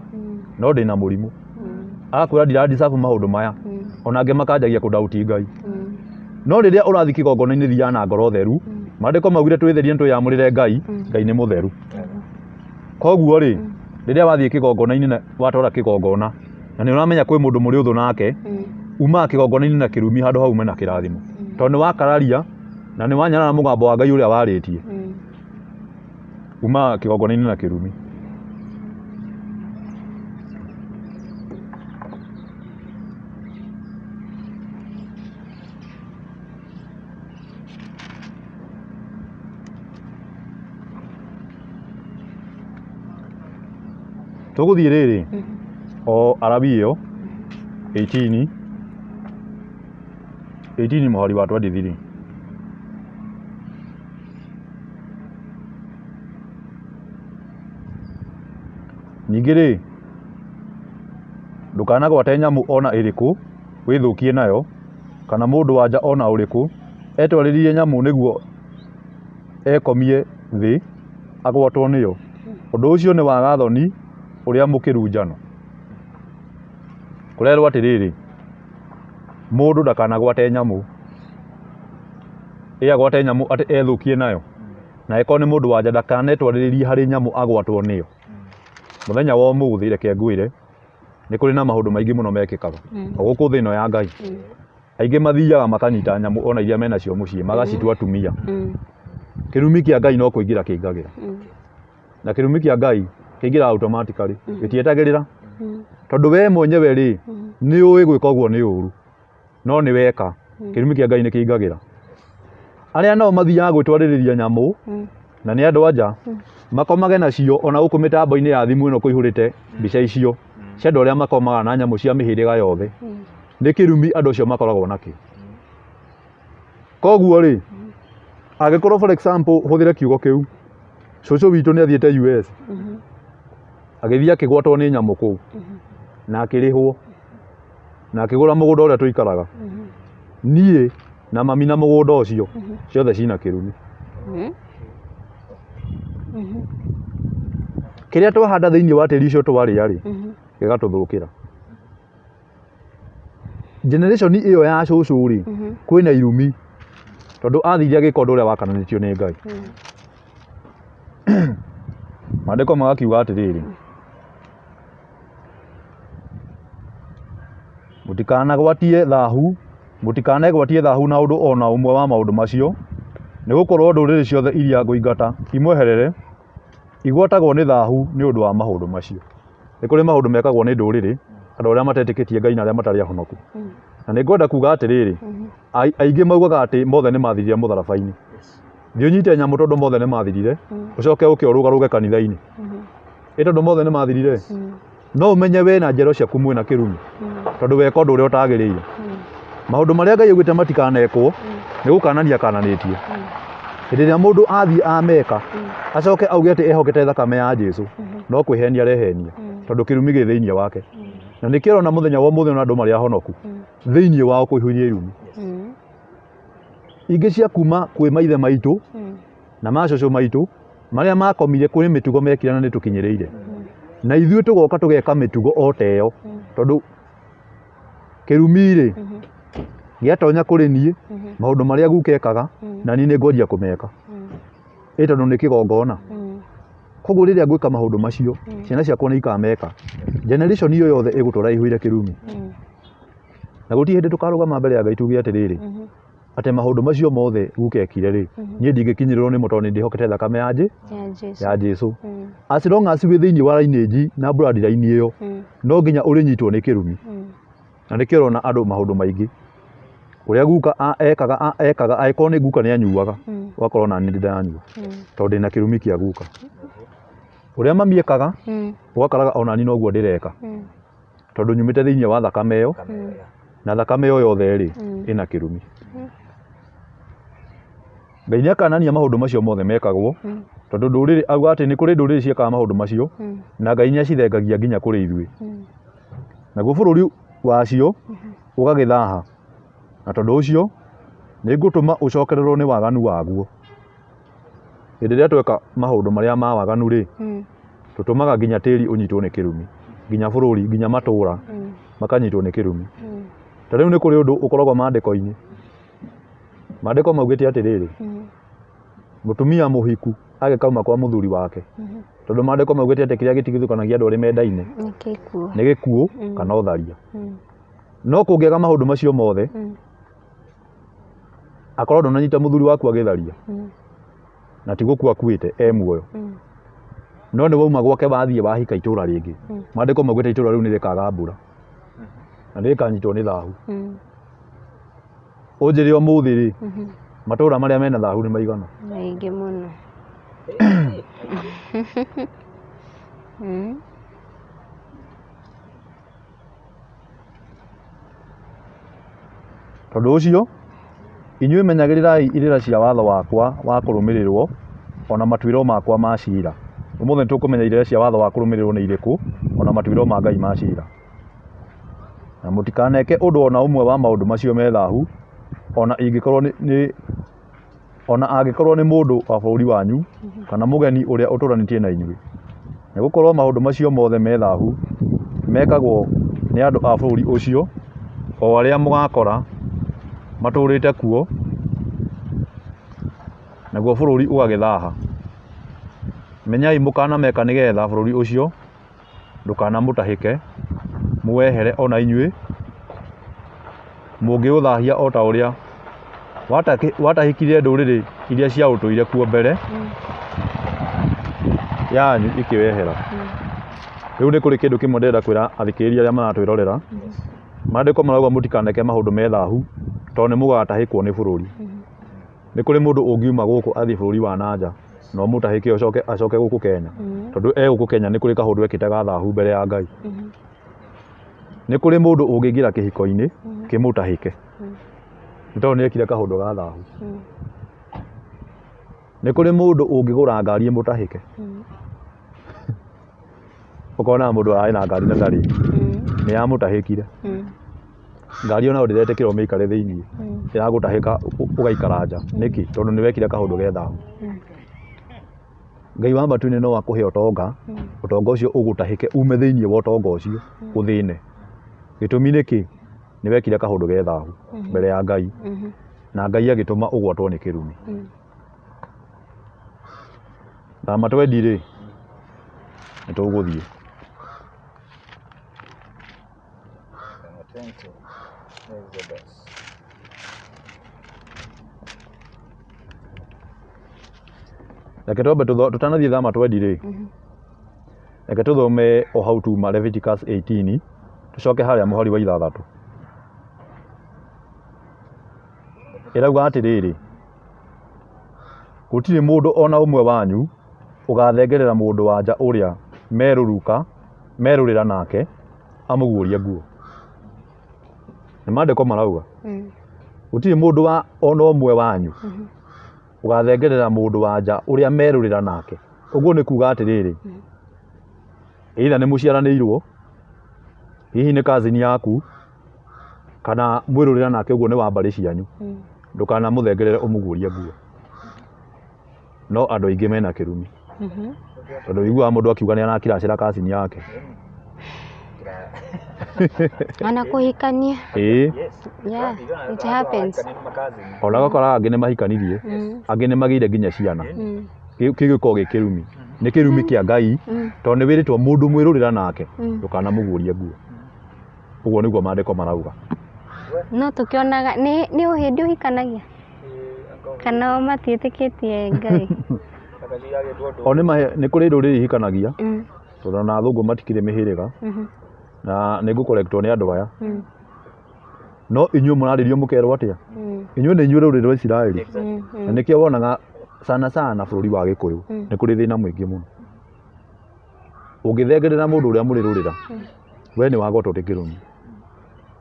no ndĩna mũrimũ. Agakwĩra ndira-deserve maũndũ maya, ona angĩ makanjagia kũndauti Ngai. No rĩrĩa ũrathiĩ kĩgongona-inĩ thiaga na ngoro theru, maandĩko maugire twĩtherie twĩyamũrĩre Ngai, Ngai nĩ mũtheru. Koguo-rĩ, rĩrĩa wathiĩ kĩgongona-inĩ na watwara kĩgongona na nĩũramenya kwĩ mũndũ mũrĩ ũthũ nake, umaga kĩgongona-inĩ na kĩrumi handũ hau mena kĩrathimo. Tondũ nĩwakararia na nĩwanyarara na mũgambo wa Ngai ũrĩa warĩtie, umaga kĩgongona-inĩ na kĩrumi. Tũgũthiĩ rĩrĩ o arabi ĩyo 18 mũhari wa 23. Ningĩ-rĩ, ndũkanagwate nyamũ ona ĩrĩkũ wĩthũkie nayo, kana mũndũ wanja ona ũrĩkũ etwarĩrie nyamũ nĩguo ekomie thĩ agwatwo nĩyo. Ũndũ ũcio nĩ wa gathoni ũrĩa mũkĩru njano. Kũrerwo atĩrĩrĩ, mũndũ ndakanagwate nyamũ, agwate nyamũ atĩ ethũkie nayo, na angĩkorwo nĩ mũndũ wanja ndakanetwarĩrĩrie harĩ nyamũ agwatwo nĩyo. Mũthenya wa ũmũthĩ reke ngwĩre, nĩ kũrĩ na maũndũ maingĩ mũno mekĩkaga gũkũ thĩ ĩno ya Ngai. Aingĩ mathiaga makanyita nyamũ ona iria menacio mũciĩ magacitua atumia. Kĩrumi kĩa Ngai no kũingĩra kĩingagĩra, na kĩrumi kĩa Ngai kĩingĩra automatically, gĩtietagĩrĩra. Tondũ we mwenyewe-rĩ, nĩ ũĩ gwĩka ũguo nĩ ũru, no nĩ weka, kĩrumi kĩa Ngai nĩ kĩingagĩra. Arĩa nao mathiaga gwĩtwarĩrĩria nyamũ na nĩ andũ anja, makomage nacio ona gũkũ mĩtambo-inĩ ya thimũ ĩno kũihũrĩte mbica icio cia andũ arĩa makomaga na nyamũ cia mĩhĩrĩga yothe, nĩ kĩrumi andũ acio makoragwo nakĩo. Koguo-rĩ, angĩkorwo for example hũthĩre kiugo kĩu, cũcũ witũ nĩ athiĩte US, agĩthiĩ akĩgwatwo nĩ nyamũ kũu na akĩrĩhwo na akĩgũra mũgũnda ũrĩa tũikaraga. Niĩ na mami na mũgũnda ũcio ciothe cina kĩrumi. Kĩrĩa twahanda thĩinĩ wa tĩri ũcio twarĩa-rĩ gĩgatũthũkĩra. Generation ĩyo ya cũcũ-rĩ kwĩna irumi tondũ athithia gĩko ũndũ ũrĩa wakananĩtio nĩ Ngai. Maandĩko magakiuga atĩrĩrĩ, mũtikanegwatie thaahu na ũndũ ona ũmwe wa maũndũ macio, nĩgũkorwo ndũrĩrĩ ciothe iria ngũingata imweherere igwatagwo nĩ thaahu nĩ ũndũ wa maũndũ macio. Nĩ kũrĩ maũndũ mekagwo nĩ ndũrĩrĩ, andũ arĩa matetĩkĩtie Ngai na arĩa matarĩ ahonoku. Na nĩ ngwenda kuga atĩrĩrĩ, aingĩ maugaga atĩ mothe nĩ mathirire mũtharaba-inĩ. Thiĩ ũnyite nyamũ tondũ mothe nĩ mathirire, ũcoke ũke ũrũgarũge kanitha-inĩ. Tondũ mothe nĩ mathirire, no ũmenye we na njiaro ciaku mwĩna kĩrumi tondũ weka ũndũ ũrĩa ũtagĩrĩire. Maũndũ marĩa Ngai augĩte matikanekwo nĩ gũkanania akananĩtie. Hĩndĩ ĩrĩa mũndũ athiĩ ameka acoke auge atĩ ehokete thakame ya Jesũ, no kwĩhenia arehenia tondũ kĩrumi gĩ thĩinĩ wake. Na nĩkĩo ũrona mũthenya wa ũmũthĩ ona andũ marĩ ahonoku thĩinĩ wao kũihũire irumi. Ingĩ cia kuma kwĩ maithe maitũ na macũcũ maitũ marĩa makomire kũrĩ mĩtugo mekire na nĩtũkinyĩrĩire. Na ithuĩ tũgoka tũgeka mĩtugo o ta ĩyo tondũ kĩrumi-rĩ gĩatonya kũrĩ niĩ, maũndũ marĩa guka ekaga na niĩ nĩngwanjia kũmeka tondũ nĩ kĩgongona. Koguo rĩrĩa ngwĩka maũndũ macio ciana ciakwa nĩ ikameka. Generation ĩyo yothe ĩgũtũra ĩihũire kĩrumi. Na gũtirĩ hĩndĩ tũkarũgama mbere ya Ngai tuge atĩrĩrĩ, atĩ maũndũ macio mothe guka ekire-rĩ niĩ ndingĩkinyĩrĩrwo nĩmo tondũ nĩndĩhokete thakame ya Jesũ. As long as wĩ thĩinĩ wa lineage na bloodline ĩyo no nginya ũrĩnyitwo nĩ kĩrumi. Na nĩkĩo ũrona andũ maũndũ maingĩ ũrĩa guka ekaga angĩkorwo nĩ guka nĩ anyuaga, ũgakorwo na niĩ ndiranyua tondũ ndĩna kĩrumi kĩa guka. Ũrĩa mami ekaga ũgakoraga ona niĩ noguo ndĩreka tondũ nyumĩte thĩinĩ wa thakame ĩyo, na thakame ĩyo yothe-rĩ ĩna kĩrumi. Ngai nĩakanania maũndũ macio mothe mekagwo tondũ ndũrĩrĩ auga atĩ nĩ kũrĩ ndũrĩrĩ ciekaga maũndũ macio na Ngai nĩacithengagia nginya kũrĩ ithuĩ. Naguo bũrũri wacio ũgagĩthaha, na tondũ ũcio nĩngũtũma ũcokererwo nĩ waganu waguo. Hĩndĩ ĩrĩa tweka maũndũ marĩa ma waganu-rĩ tũtũmaga nginya tĩri ũnyitwo nĩ kĩrumi, nginya bũrũri, nginya matũũra makanyitwo nĩ kĩrumi. Ta rĩu nĩ kũrĩ ũndũ ũkoragwo maandĩko-inĩ. Maandĩko maugĩte atĩrĩrĩ, mũtumia mũhiku agĩkauma kwa mũthuri wake, tondũ maandĩko maugĩte atĩ kĩrĩa gĩtigithũkanagia andũ arĩa mendaine nĩ gĩkuũ kana ũtharia. No kũngĩaga maũndũ macio mothe akorwo ndũnanyita mũthuri waku agĩtharia na ti gũkua akuĩte muoyo, no nĩ wauma gwake wathiĩ wahika itũũra rĩngĩ, maandĩko maugĩte itũũra rĩu nĩrĩkaga mbura na nĩrĩkanyitwo nĩ thaahu. Ũnjĩre ũmũthĩ-rĩ matũũra marĩa mena thaahu nĩ maigana? Maingĩ mũno. Tondũ ũcio inyuĩ menyagĩrĩrai irĩra cia watho wakwa wa kũrũmĩrĩrwo ona matuĩro makwa ma ciira. Ũmũthĩ nĩtũkũmenya irĩra cia watho wa kũrũmĩrĩrwo nĩ irĩkũ ona matuĩro ma Ngai ma ciira. Na mũtikaneke ũndũ ona ũmwe wa maũndũ macio me thaahu ona angĩkorwo nĩ mũndũ wa bũrũri wanyu kana mũgeni ũrĩa ũtũranĩtie na inyuĩ. Nĩgũkorwo maũndũ macio mothe me thaahu mekagwo nĩ andũ a bũrũri ũcio o arĩa mũgakora matũrĩte kuo, naguo bũrũri ũgagĩthaha. Menyai mũkanameka nĩgetha bũrũri ũcio ndũkanamũtahĩke, mũwehere ona inyuĩ mũngĩũthahia o ta ũrĩa watahĩkire ndũrĩrĩ iria ciaũtũire kuo mbere yanyu ikĩwehera. Rĩu nĩ kũrĩ kĩndũ kĩmwe ndĩrenda kwĩra athikĩrĩria arĩa maratwĩrorera. Maandĩko marauga mũtikaneke maũndũ me thaahu tondũ nĩmũgatahĩkwo nĩ bũrũri. Nĩ kũrĩ mũndũ ũngiuma gũkũ athiĩ bũrũri wa nanja no mũtahĩke acoke gũkũ Kenya, tondũ gũkũ Kenya nĩ kũrĩ kaũndũ ekĩte ga thaahu mbere ya Ngai. Nĩ kũrĩ mũndũ ũngĩingĩra kĩhiko-inĩ kĩmũtahĩke nĩ tondũ nĩekire kaũndũ ga thaahu. Nĩ kũrĩ mũndũ ũngĩgũra ngari ĩmũtahĩke, ũkona mũndũ ararĩ na ngari na ndarĩ, nĩyamũtahĩkire. ngari ona ndiretekira umeikare thiini iragutahika ugaikara nja niki tondu ni wekire kaundu ge thahu Ngai wa matu-inĩ no akuhe ũtonga ũtonga ũcio ũgũtahĩke ume thĩinĩ wa ũtonga ũcio ũthĩne gĩtũmi nĩkĩ nĩ wekire kaũndũ ge thahu mbere ya Ngai na Ngai agĩtũma ũgwatwo nĩ kĩrumi thama twendi rĩ nĩ tũgũthiĩ reke twambe tũtanathiĩ thama twendi rĩ reke tũthome o hau tuma Leviticus 18 tũcoke harĩa mũhari wa 6 ĩrauga atĩrĩrĩ gũtirĩ mũndũ ona ũmwe wanyu ũgathengerera mũndũ wa nja ũrĩa merũrĩra nake amũguũrie nguo nĩ maandĩko marauga gũtirĩ mũndũ ona ũmwe wanyu ũgathengerera mũndũ wa nja ũrĩa merũrĩra nake ũguo nĩ kuuga atĩrĩrĩ either nĩ mũciaranĩirwo hihi nĩ cousin yaku kana mwĩrũrĩra nake ũguo nĩ wa mbarĩ cianyu ndũkanamũthengerere ũmũguũrie nguo no andũ aingĩ mena kĩrumi tondũ wĩiguaga mũndũ akiuga nĩ arakiracĩra cousin yake Ana kũhikania. Ĩĩ. Yeah, it happens. Ona gũkora angĩ nĩ mahikanirie, angĩ nĩ magĩire nginya ciana. Kĩgĩkorwo gĩ kĩrumi. Nĩ kĩrumi kĩa Ngai, tondũ nĩ wĩrĩtwo mũndũ mwĩrũrĩra nake ndũkanamũguũrie nguo. Ũguo nĩguo maandĩko marauga. No tũkĩonaga nĩ ũhĩndĩ ũhikanagia kana o matiĩtĩkĩtie Ngai. O nĩ kũrĩ ndũrĩrĩ ihikanagia tondũ na athũngũ matikĩrĩ mĩhĩrĩga na nĩ ngũkorektwo nĩ andũ aya no inyuĩ mũrarĩrio mũkerwo atĩa inyuĩ nĩ inyuĩ rũrĩrĩ rwa Isiraeli na nĩkĩo wonaga sana bũrũri wa Gĩkũyũ nĩ kũrĩ thĩna mũingĩ mũno ũngĩthengerera mũndũ ũrĩa mũrĩrũrĩra we nĩ wagwatwo nĩ kĩrumi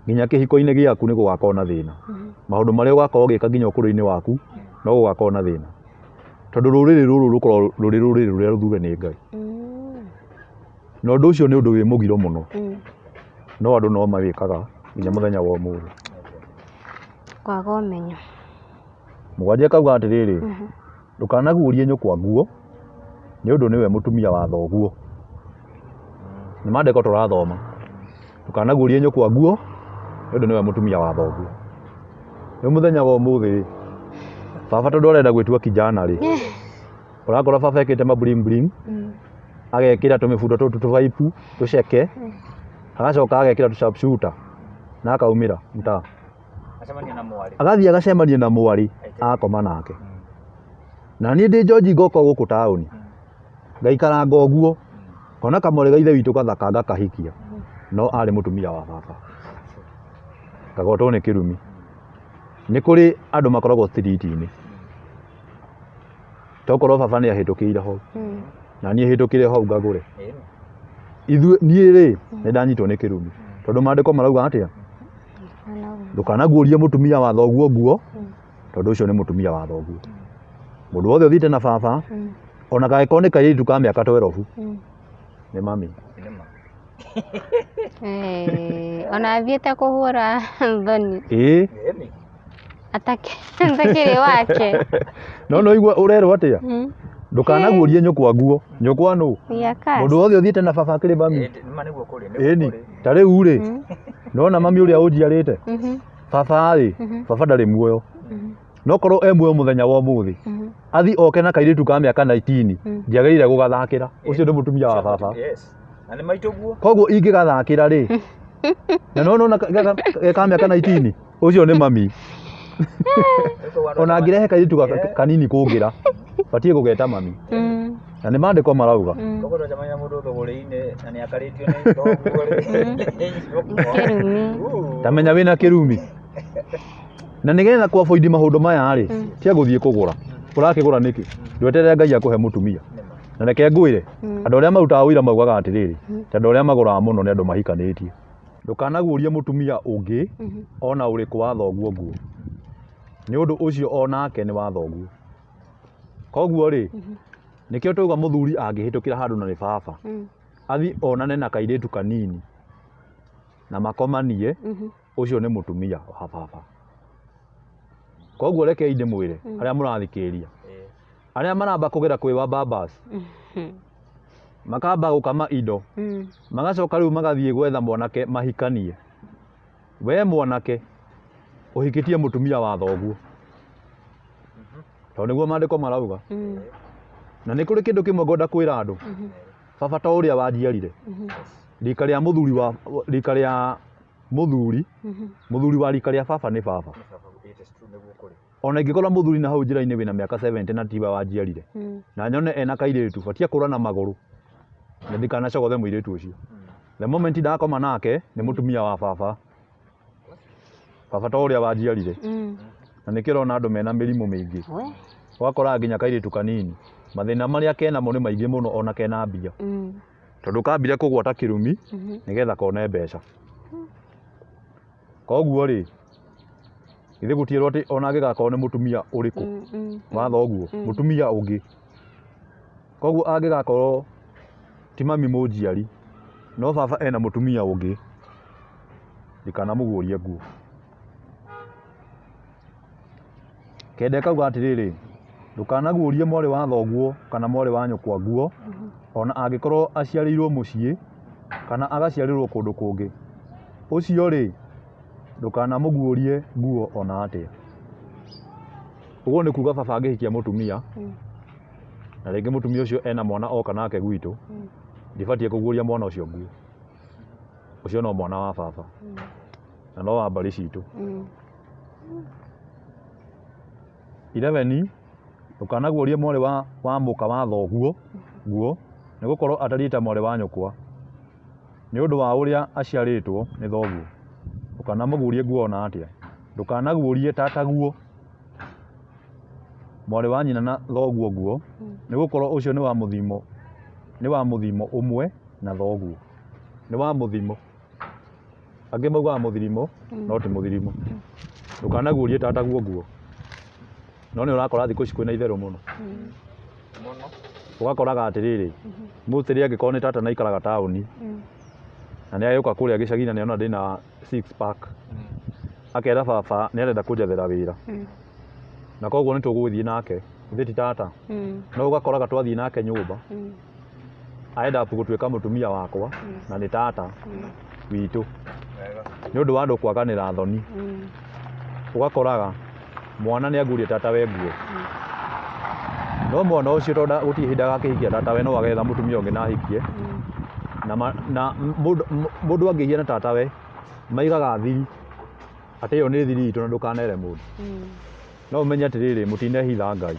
nginya kĩhiko-inĩ gĩaku nĩ gũgakorwo na thĩna maũndũ marĩa ũgakorwo ũgĩka nginya ũkũrũ-inĩ waku no gũgakorwo na thĩna tondũ rũrĩrĩ rũrũ rũkorwo rũrĩ rũrĩrĩ rũrĩa rũthure nĩ Ngai na ũndũ ũcio nĩ ũndũ wĩ mũgiro mũno no andũ no mawĩkaga nginya mũthenya wa ũmũthĩ kwaga ũmenyo. Mũgwanja kauga atĩrĩrĩ ndũkanaguũrie nyũkwa nguo nĩ ũndũ nĩwe mũtumia wa thoguo nĩ maandĩko tũrathoma ndũkanaguũrie nyũkwa nguo nĩ ũndũ nĩwe mũtumia wa thoguo nĩ mũthenya wa ũmũthĩ baba tondũ arenda gwĩtua kijana rĩ ũrakora baba ekĩte ma bling bling agekĩra tũmĩbuto tũtũ tũbaibu tũceke agacoka agekĩra tũsharpshooter na akaumĩra mtaa agathiĩ agacemania na mwarĩ akoma nake na niĩ ndĩ George ngoka gũkũ taũni ngaikaranga ũguo kona kamwari ga ithe witũ gathaka ngakahikia no arĩ mũtumia wa baba ngagwatwo nĩ kĩrumi nĩ kũrĩ andũ makoragwo street-inĩ tokorwo baba nĩ ahĩtũkĩire hau na niĩ hĩtũkĩre hau ngagũre niĩ rĩ nĩ ndanyitwo nĩ kĩrumi tondũ maandĩko marauga atĩa ndũkanaguũrie mũtumia wa thoguo nguo tondũ ũcio nĩ mũtumia wa thoguo mũndũ wothe ũthiĩte na baba ona gagĩkorwo nĩ kairĩtu ka mĩaka 12 nĩ mami ona athiĩte kũhũra thoni ĩĩ atakĩrĩ wake no igua ũrerwo atĩa ndũkanaguũrie nyũkwa nguo nyũkwa nũ mũndũ wothe ũthiĩte na baba akĩrĩ mami ĩni ta rĩu rĩ nona mami ũrĩa ũnjiarĩte baba rĩ baba ndarĩ muoyo no korwo e muoyo mũthenya wa ũmũthĩ athi oke na kairĩtu ka mĩaka 19 ndiagĩrĩire gũgathakĩra ũcio nĩ mũtumia wa baba koguo ingĩgathakĩra rĩ na nona ka mĩaka 19 ũcio nĩ mami ona angĩrehe kairĩtu kanini kũngĩra batiĩ gũgeta mami na nĩ maandĩko marauga tamenya wĩna kĩrumi na nĩgetha kwa avoid maũndũ maya rĩ tia gũthiĩ kũgũra ũrakĩgũra nĩkĩ ndweterere Ngai akũhe mũtumia na reke ngwĩre andũ arĩa marutaga wĩra maugaga atĩrĩrĩ tondũ arĩa magũraga mũno nĩ andũ mahikanĩtie ndũkanaguũrie mũtumia ũngĩ ona ũrĩkũ wa thoguo nguo nĩ ũndũ ũcio onake nĩ wa thoguo koguo rĩ nĩkĩo tauga mũthuri angĩhĩtũkĩra handũ na nĩ baba athi onane na kairĩtu kanini na makomanie ucio nĩ mũtumia wa baba. Koguo rekei ndĩmwĩre arĩa mũrathikĩrĩria, arĩa maramba kũgera kwĩ wa babas makamba gũkama indo magacoka rĩu magathiĩ gwetha mwanake mahikanie. We mwanake ũhikĩtie mũtumia wa thoguo, tondũ nĩguo maandĩko marauga. Na nĩ kũrĩ kĩndũ kĩmwe ngwenda kwĩra andũ, baba ta ũrĩa wanjiarire, rika rĩa mũthuri wa rika rĩa baba nĩ baba. Ona ingĩkorwo mũthuri na hau njĩra-inĩ wĩna mĩaka 70 na tiba wanjiarire, na nyone ena kairĩtu, batie kũra na magũrũ na ndikanacogothe mũirĩtu ũcio. The moment ndakoma nake nĩ mũtumia wa baba, baba ta ũrĩa wanjiarire. Na nĩkĩo ũrona andũ mena mĩrimũ mĩingĩ, ũgakora nginya kairĩtu kanini mathĩna marĩa kenamo nĩ maingĩ mũno ona kena mbia, tondũ kambire kũgwata kĩrumi nĩgetha kone mbeca. Koguo rĩ, ithe gũtiĩrwo atĩ ona angĩgakorwo nĩ mũtumia ũrĩkũ wa thoguo, mũtumia ũngĩ. Koguo angĩgakorwo ti mami mũnjiari no baba ena mũtumia ũngĩ, ndikanamũguũrie nguo. Kende kauga atĩrĩrĩ, ndũkanaguũrie mwarĩ wa thoguo kana mwarĩ wa nyũkwa nguo, ona angĩkorwo aciarĩirwo mũciĩ kana agaciarĩrwo kũndũ kũngĩ. Ũcio rĩ, ndũkanamũguũrie nguo ona atĩa. Ũguo nĩ kuga baba angĩhikia mũtumia na rĩngĩ mũtumia ũcio ena mwana oka nake gwitũ, ndibatiĩ kũguũria mwana ũcio nguo. Ũcio no mwana wa baba na no wa mbarĩ citũ. 11, ndũkanaguũrie mwarĩ wa mũka wa thoguo nguo, nĩ gũkorwo atariĩ ta mwarĩ wa nyũkwa nĩ ũndũ wa ũrĩa aciarĩtwo nĩ thoguo. Ndũkanamũguũrie nguo ona atĩa. Ndũkanaguũrie tataguo mwarĩ wa nyina na thoguo nguo, nĩ gũkorwo ũcio nĩ wa mũthimo ũmwe na thoguo, nĩ wa mũthimo. Angĩ maugaga mũthirimo no ti mũthirimo. Ndũkanaguũrie tataguo nguo. No nĩ ũrakora thikũ ici kwĩna itherũ mũno, ũgakoraga atĩrĩrĩ, mũtĩrĩ angĩkorwo nĩ tata na ikaraga taũni na nĩ agĩũka kũrĩa gĩcagi na nĩona ndĩna 6 pack, akera baba nĩ arenda kũnjethera wĩra, na koguo nĩ tũgũthiĩ nake, ithe ti tata. No ũgakoraga twathiĩ nake nyũmba arenda gũtuĩka mũtumia wakwa na nĩ tata witũ, nĩ ũndũ wa andũ kwaganĩra thoni. Ũgakoraga mwana nĩ aguũria tata we nguo, no mwana ũcio tondũ gũtirĩ hĩndĩ agakĩhikia tata we, no agetha mũtumia ũngĩ na ahikie. Na mũndũ angĩhia na tata we maigaga thiri, atĩ ĩyo nĩ thiri itũ na ndũkanere mũndũ. No ũmenye atĩrĩrĩ, mũtinehitha Ngai,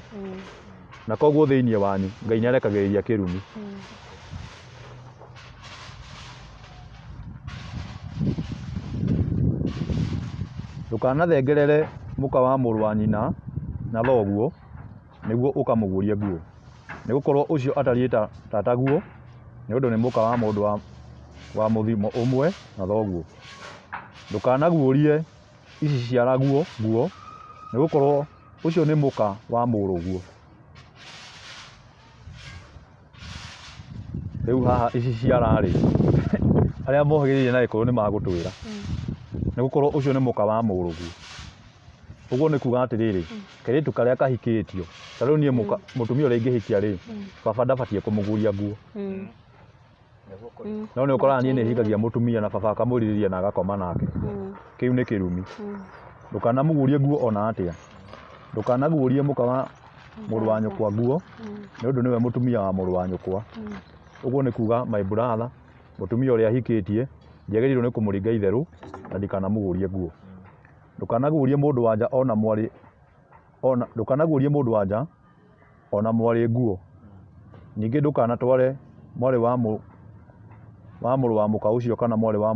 na koguo thĩinĩ wanyu Ngai nĩ arekagĩrĩria kĩrumi. Ndũkanathengerere mũka wa mũrũ wa nyina na thoguo nĩguo ũkamũguũrie nguo, nĩ gũkorwo ũcio atariĩ ta tataguo nĩ ũndũ nĩ mũka wa mũndũ wa mũthimo ũmwe na thoguo. Ndũkanaguũrie ici ciaraguo nguo, nĩ gũkorwo ũcio nĩ mũka wa mũrũguo. Rĩu haha ici ciararĩ arĩa mohĩgĩrĩire na gĩkũyũ nĩ magũtwĩra, nĩ gũkorwo ũcio nĩ mũka wa mũrũguo. Ũguo nĩ kuga atĩrĩrĩ, kairĩtu karĩa kahikĩtio, ta rĩu niĩ mũtumia ũrĩa ingĩhikia rĩ, baba ndabatiĩ kũmũguũria nguo. No nĩ ũkoraga niĩ nĩ hikagia mũtumia na baba akamũrirĩria na agakoma nake, kĩu nĩ kĩrumi. Ndũkanamũguũrie nguo ona atĩa. Ndũkanaguũrie mũka wa mũrũ wa nyũkwa nguo, nĩ ũndũ nĩwe mũtumia wa mũrũ wa nyũkwa. Ũguo nĩ kuga my brother, mũtumia ũrĩa ahikĩtie ndiagĩrĩirwo nĩ kũmũringa itherũ na ndikanamũguũrie nguo. Ndũkanaguũrie mũndũ wa nja ona mwarĩ nguo. Ningĩ ndũkanatware mwarĩ wa mũrũ wa mũka ũcio kana mwarĩ wa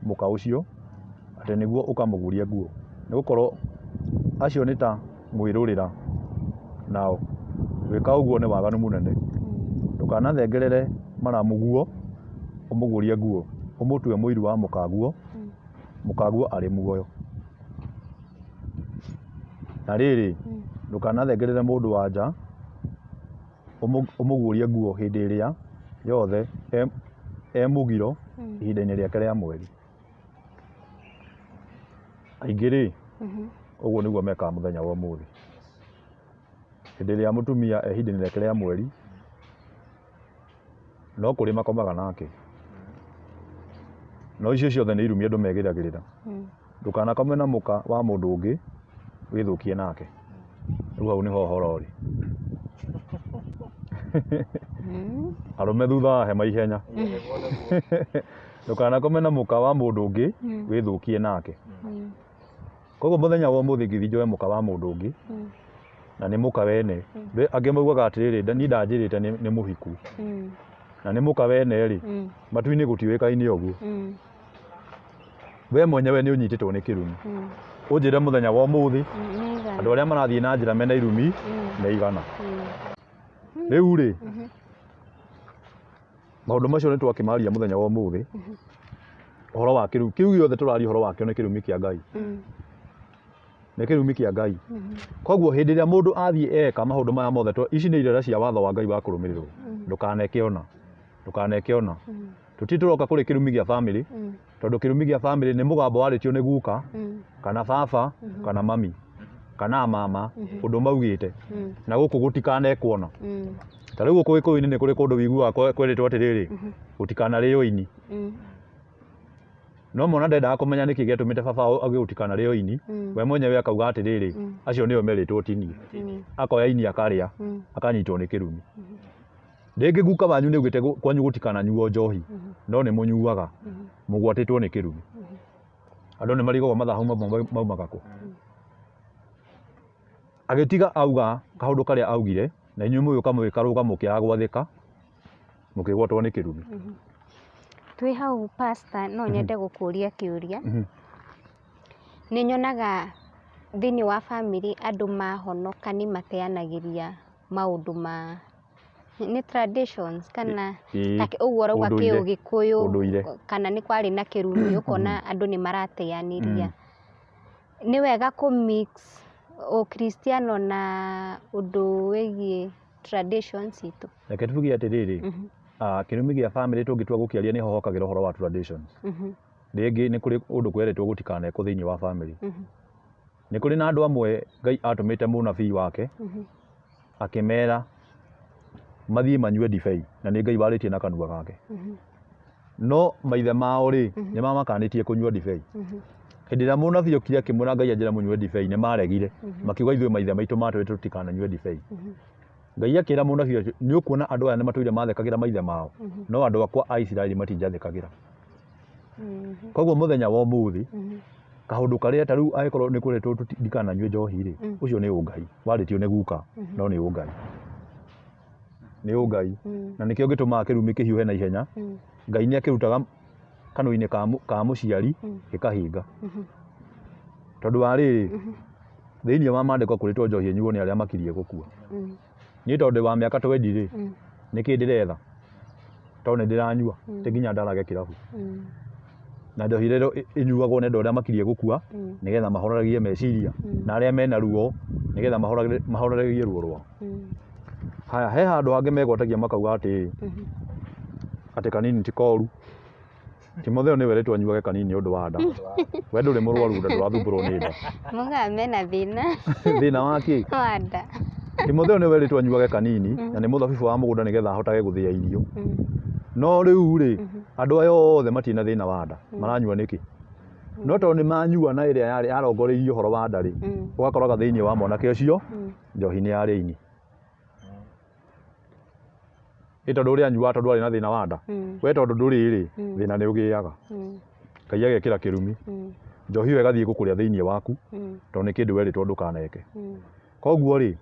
mũka ũcio atĩ nĩguo ũkamũguũrie nguo, nĩ gũkorwo acio nĩ ta mwĩrũrĩra nao. Gwĩka ũguo nĩ waganu mũnene. Ndũkanathengerere maramu nguo ũmũguũrie nguo, ũmũtue mũiru wa mũka nguo arĩ muoyo. Na rĩrĩ, ndũkanathengerere mũndũ wa nja ũmũguũrie nguo hĩndĩ ĩrĩa yothe e mũgiro ihinda-inĩ rĩake rĩa mweri. aingĩ rĩ ũguo nĩguo mekaga mũthenya wa ũmũthĩ. Hĩndĩ ĩrĩa mũtumia ihinda-inĩ rĩake rĩa mweri no kũrĩ makomaga nake, no icio ciothe nĩ irumi andũ megĩragĩrĩra. Ndũkanakome na mũka wa mũndũ ũngĩ wĩthũkie nake, rĩu hau nĩho ũhoro ũrĩ. Arũme thutha wa hema ihenya. Ndũkanakome na mũka wa mũndũ ũngĩ wĩthũkie nake. Koguo mũthenya wa ũmũthĩ ngĩthiĩ njoe mũka wa mũndũ ũngĩ na nĩ mũka wene, angĩ maugaga atĩrĩrĩ niĩ ndanjĩrĩte nĩ mũhiku na nĩ mũka wene rĩ matu-inĩ gũtiũĩkaine ũguo. We mwenyewe nĩ ũnyitĩtwo nĩ kĩrumi, ũnjĩre mũthenya wa ũmũthĩ andũ arĩa marathiĩ na njĩra mena irumi nĩ igana. Rĩu rĩ maũndũ macio nĩ twakĩmaria mũthenya wa ũmũthĩ, ũhoro wa kĩrumi kĩu gĩothe tũraria ũhoro wakĩo nĩ kĩrumi kĩa Ngai, nĩ kĩrumi kĩa Ngai. Koguo hĩndĩ ĩrĩa mũndũ athiĩ eka maũndũ maya mothe, ici nĩ irĩra cia watho wa Ngai wa kũrũmĩrĩrwo, ndũkaneke ona. Tũtirĩ tũroka kũrĩ kĩrumi gĩa bamĩrĩ, tondũ kĩrumi gĩa bamĩrĩ nĩ mũgambo warĩtio nĩ guka kana baba kana mami kana mama, ũndũ maugĩte na gũkũ gũtikanekwo ona. Ta rĩu gũkũ Gĩkũyũ-inĩ nĩ kũrĩ kũndũ wĩiguaga kwerĩtwo atĩrĩrĩ gũtikanarĩo ini. No mwana ndendaga kũmenya nĩkĩ gĩatũmĩte baba auge gũtikanarĩo ini, we mwenyewe akauga atĩrĩrĩ acio nĩo merĩtwo tinie, akoya ini akarĩa akanyitwo nĩ kĩrumi. Rĩngĩ guka wanyu nĩ augĩte kwanyu gũtikananyuo njohi, no nĩ mũnyuaga mũgwatĩtwo nĩ kĩrumi. Andũ nĩ marigagwo mathahu maumaga kũ? Agĩtiga auga kaũndũ karĩa augire na inyuĩ mũgĩũka mũgĩkarũga mũkĩaga gwathĩka mũkĩgwatwo nĩ kĩrumi. Twĩ hau pastor, no nyende gũkũria kĩũria. Nĩ nyonaga thĩinĩ wa bamĩrĩ andũ mahonoka nĩ mateanagĩria maũndũ ma nĩ traditions kana ũguo ũrauga kĩũgĩkũyũ kana nĩ kwarĩ na kĩrumi ũkona andũ nĩ marateanĩria. Nĩ wega kũ-mix ũkristiano na ũndũ wĩgiĩ traditions itũ? Reke tuge atĩrĩrĩ, kĩrumi gĩa bamĩrĩ tũngĩtua gũkĩaria nĩ hohokagĩra ũhoro wa traditions. Rĩngĩ nĩ kũrĩ ũndũ kwerĩtwo gũtikanekwo thĩinĩ wa bamĩrĩ. Nĩ kũrĩ na andũ amwe Ngai atũmĩte mũnabii wake akĩmera mathiĩ manyue ndibei, na nĩ Ngai warĩtie na kanua gake. No maithe mao rĩ nĩ mamakanĩtie kũnyua ndibei. Hĩndĩ ĩrĩa mũnabii okire akĩmwĩra Ngai anjĩra mũnyue ndibei nĩ maregire, makiuga ithuĩ maithe maitũ matwĩrĩte tũtikananyue ndibei. Ngai akĩra mũnabii ũcio nĩ ũkuona andũ aya nĩ matũire mathekagĩra maithe mao, no andũ akwa a Isiraeli matinjathĩkagĩra. Koguo mũthenya wa ũmũthĩ kaũndũ karĩa ta rĩu angĩkorwo nĩ kũretwo ndikananyue njohi rĩ, ũcio nĩ ũngai warĩtio nĩ guka, no nĩ ũngai, nĩ ũngai. Na nĩkĩo gĩtũmaga kĩrumi kĩhiũhe na ihenya. Ngai nĩ akĩrutaga kanua-inĩ ka mũciari gĩkahinga. Tondũ wa rĩrĩ thĩinĩ wa maandĩko kũrĩtwo njohi ĩnyuo nĩ arĩa makirie gũkua. Niĩ tondũ wa mĩaka 20 rĩ nĩkĩ ndĩretha tondũ nĩ ndĩranyua, ti nginya ndarage kĩrabu. Na njohi rero ĩnyuagwo nĩ andũ arĩa makirie gũkua nĩgetha mahoragie meciria, na arĩa mena ruo nĩgetha mahoragie ruo rwao. Haya, he handũ hangĩ megwatagia makauga atĩ kanini ti koru. Timotheo nĩ werĩtwo anyuage kanini nĩ ũndũ wa nda. We ndũrĩ mũrwaru na ndũrathumbũrwo nĩ nda. Muga mena thĩna. Thĩna wa kĩ? Wa nda. Timotheo nĩ werĩtwo anyuage kanini na nĩ mũthabibũ wa mũgũnda nĩgetha ahotage gũthĩa irio. No rĩu rĩ andũ aya othe matirĩ na thĩna wa nda, maranyua nĩkĩ? No tondũ nĩ manyua na ĩrĩa yarĩ arongoreirie ũhoro wa nda rĩ, ũgakoraga thĩinĩ wa mwanake ũcio njohi nĩ yarĩ ini. Ĩ tondũ ũrĩa anyuaga tondũ arĩ na thĩna wa nda, we tondũ ndũrĩ rĩ thĩna nĩ ũgĩaga. Ngai agekĩra kĩrumi, njohi ĩyo ĩgathiĩ gũkũrĩa thĩinĩ waku tondũ nĩ kĩndũ werĩtwo ndũkaneke. Koguo rĩ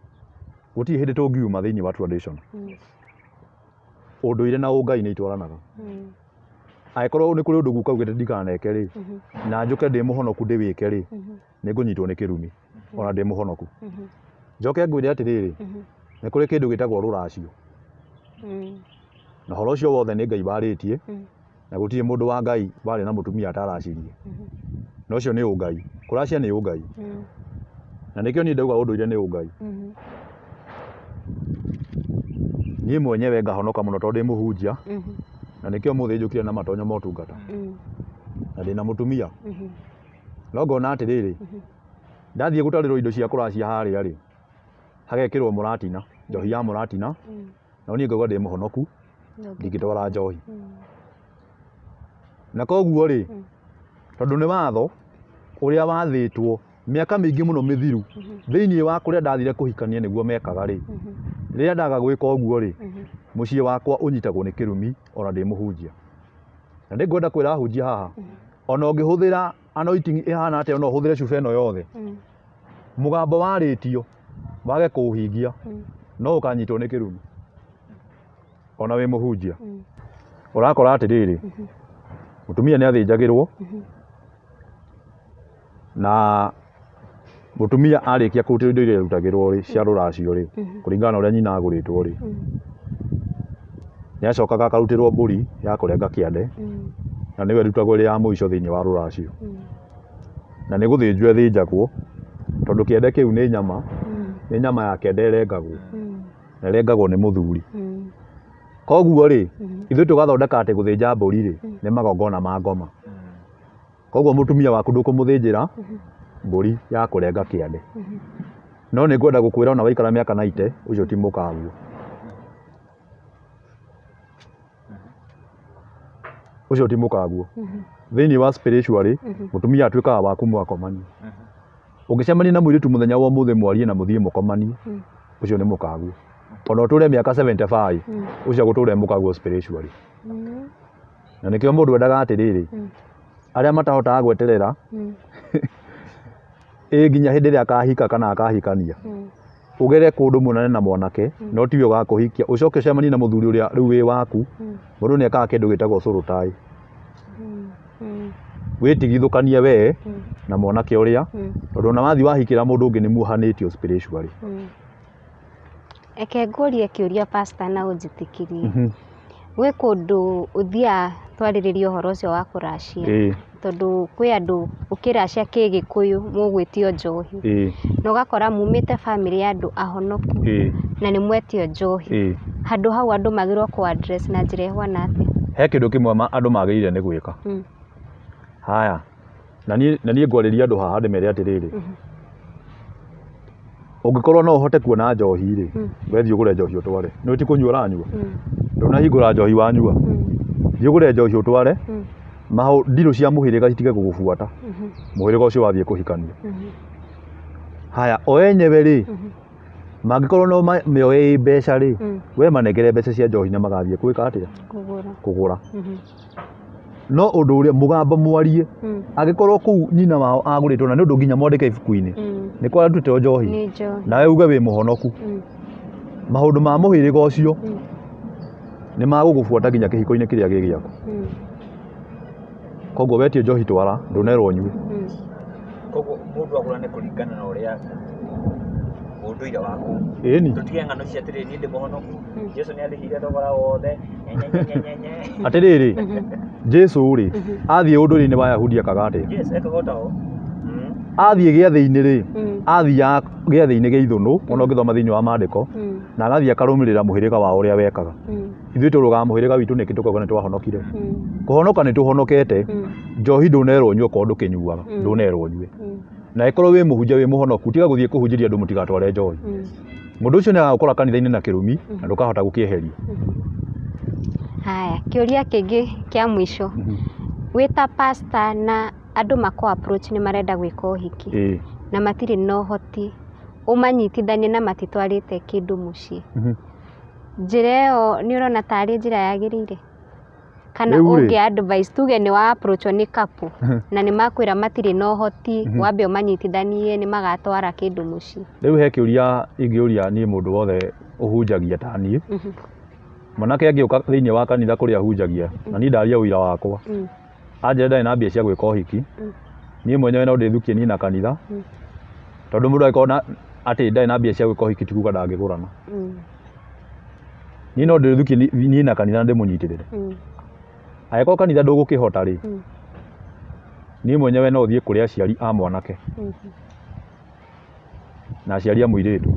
gũtirĩ hĩndĩ tũngiuma thĩinĩ wa tradition. Ũndũire na ũngai nĩ itwaranaga. Angĩkorwo nĩ kũrĩ ũndũ guka augĩte ndikaneke rĩ na njũke ndĩ mũhonoku ndĩwĩke rĩ nĩ ngũnyitwo nĩ kĩrumi ona ndĩ mũhonoku. Njoke ngwĩre atĩrĩrĩ nĩ kũrĩ kĩndũ gĩtagwo rũracio, na ũhoro ũcio wothe nĩ Ngai warĩtie, na gũtirĩ mũndũ wa Ngai warĩ na mũtumia ataracirie, na ũcio nĩ ũngai. Kũracia nĩ ũngai, na nĩkĩo niĩ ndauga ũndũire nĩ ũngai. Niĩ mwenyewe ngahonoka mũno tondũ ndĩ mũhunjia, na nĩkĩo mũthĩ njũkire na matonyo ma ũtungata, na ndĩna mũtumia no ngona atiriri ndathie gutarirwo indo cia kuracia haria ri hagekirwo muratina njohi ya muratina no nie ngauga ndi muhonoku ndingitwara njohi na koguo ri tondu ni watho uria wathitwo miaka mingi muno mithiru thiini wa kuria ndathire kuhikania niguo mekaga ri riria ndaga gwika uguo ri mucii wakwa unyitagwo ni kirumi ona ndi muhunjia na ndigwenda kwira hunjia haha ona ungihuthira anointing ihana ate ona uhuthire cuba ino yothe mugambo waritio wage kuuhingia no ukanyitwo ni kirumi ona wi muhunjia urakora atiriri mutumia ni athinjagirwo na mutumia arikia kuruta indo iria irutagirwo ri cia ruracio ri kuringana na uria nyina aguritwo ri ni acokaga akarutirwo mburi ya kurenga kiande na niwe rutagwo ri ya muico thiini wa ruracio na ni guthinjwo ithinjagwo tondu kiande kiu ni nyama ya kiande irengagwo na irengagwo ni muthuri koguo ri ithu tugathondeka ati guthinja mburi ri ni magongona ma ngoma koguo mutumia waku ndukumuthinjira mburi ya kurenga kiande no ni ngwenda gukwira ona waikara miaka 90 ucio ti mukaguo ucio ti mukaguo thiini wa spiritually mutumia atwikaga waku mwakomani ungicemania na mwiritu muthenya wa muthe mwarie na muthie mukomani ucio ni mukaguo ona uture miaka 75 ucio guture mukaguo spiritually na nikio mundu endaga atiriri aria matahotaga gweterera nginya hindi ria akahika kana akahikania ugere kundu munene na mwanake no tiwe gakuhikia ucoke cemani na muthuri uria riu wi waku mundu ni akaga kindu gitagwo surutai witigithukanie we na mwanake uria tondu na wathi wahikira mundu ungi ni muhanitio spiritually eke ngurie kiuria pastor na unjitikirie gwe kundu uthia twariririo horo ucio wa kuracia tondu kwi andu ukiracia kigikuyu mugwitio njohi na ugakora mumite family ya andu ahonoku na ni mwetio njohi handu hau andu magirwo ku address na njira ihwana ati he kindu kimwe andu magirire ni gwika haya na nie ngwariria andu haha ndimere atiriri ungikorwo no uhote kuona njohi ri wethi ugure njohi utware no ti kunyua uranyua ndunahingura njohi wanyua thii ugure njohi utware maho ndiru cia muhiriga citige gugubuata muhiriga ucio wathie kuhikania haya o enyewe ri mangikorwo no mioe mbeca ri we manengere mbeca cia njohi na magathie kwika atia kugura no undu uria mugambo mwarie agikorwo kuu nyina wao aguritwo na ni undu nginya mwandike ibuku-ini ni kwa tuteo njohi nawe uge wi muhonoku maundu ma muhiriga ucio ni magugubuata nginya kihiko-ini kiria gigiaku koguo wetio njohi twara ndunerwo nyue koguo mundu agura ni kuringana na uria unduire waku tutige ng'ano cia atiriri ni ndi muhonoku Jesu ni arihire thogora wothe atiriri Jesu ri athie unduri-ini wa Yahudi akaga ati yes ekagota o athie giathi-ini ri athia giathi-ini gia ithunu ona ngithoma thiini wa maandiko na agathie akarumirira muhiriga wa uria wekaga ithuĩ tũrũgaga muhiriga witũ niki tukauga ni twahonokire kuhonoka ni tuhonokete njohi ndunerwo nyue ko ndukinyuaga ndunerwo nyue na ikorwo wi muhunjia wi muhonoku tiga guthie kuhunjiria andu mutigatware njohi mundu ucio ni agakora kanitha-ini na kirumi na ndukahota gukieheria haya kiuria kingi kia mwisho wita pastor na andu mako approach ni marenda gwika uhiki na matiri na uhoti umanyitithanie na matitwarite kindu mucii njira iyo ni urona tari njira yagirire kana ungi advice tuge ni wa approach ni couple na ni makwira matiri na uhoti wambe umanyitithanie ni magatwara kindu mucii riu he kiuria ingiuria ni mundu wothe uhunjagia ta nie mwanake angiuka thiini wa kanitha kuria ahunjagia na ni ndaria wira wakwa anjira ndari na mbia cia gwika uhiki nie mwenyewe no ndithukie nie na kanitha tondu mundu aikona ati ndari na mbia cia gwika uhiki tikuga ndangigurana nie no ndithukie nie na kanitha ndimunyitirire aiko kanitha ndugukihota ri nie mwenyewe no thie kuria aciari a mwanake na aciari a muiritu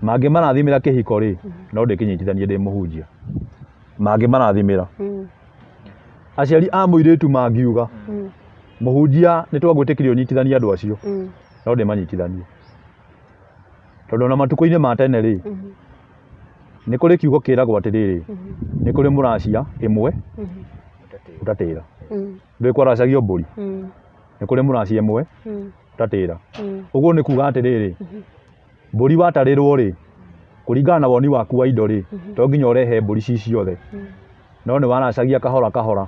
mangi marathimira kihiko ri no ndikinyitithanie ndi muhunjia mangi marathimira aciari a muiritu mangiuga mũhunjia nĩ twagwĩtĩkirio ũnyitithania andũ acio no ndĩmanyitithanie tondũ ona matukũ-inĩ ma tene rĩ nĩ kũrĩ kiugo kĩragwo atĩrĩrĩ nĩ kũrĩ mũracia ĩmwe ũtatĩra ndũĩ kwaracagio mbũri nĩ kũrĩ mũracia ĩmwe ũtatĩra ũguo nĩ kuga atĩrĩrĩ mbũri watarĩrwo rĩ kũringana na woni waku wa indo rĩ to nginya ũrehe mbũri ci ciothe no nĩ waracagia kahora kahora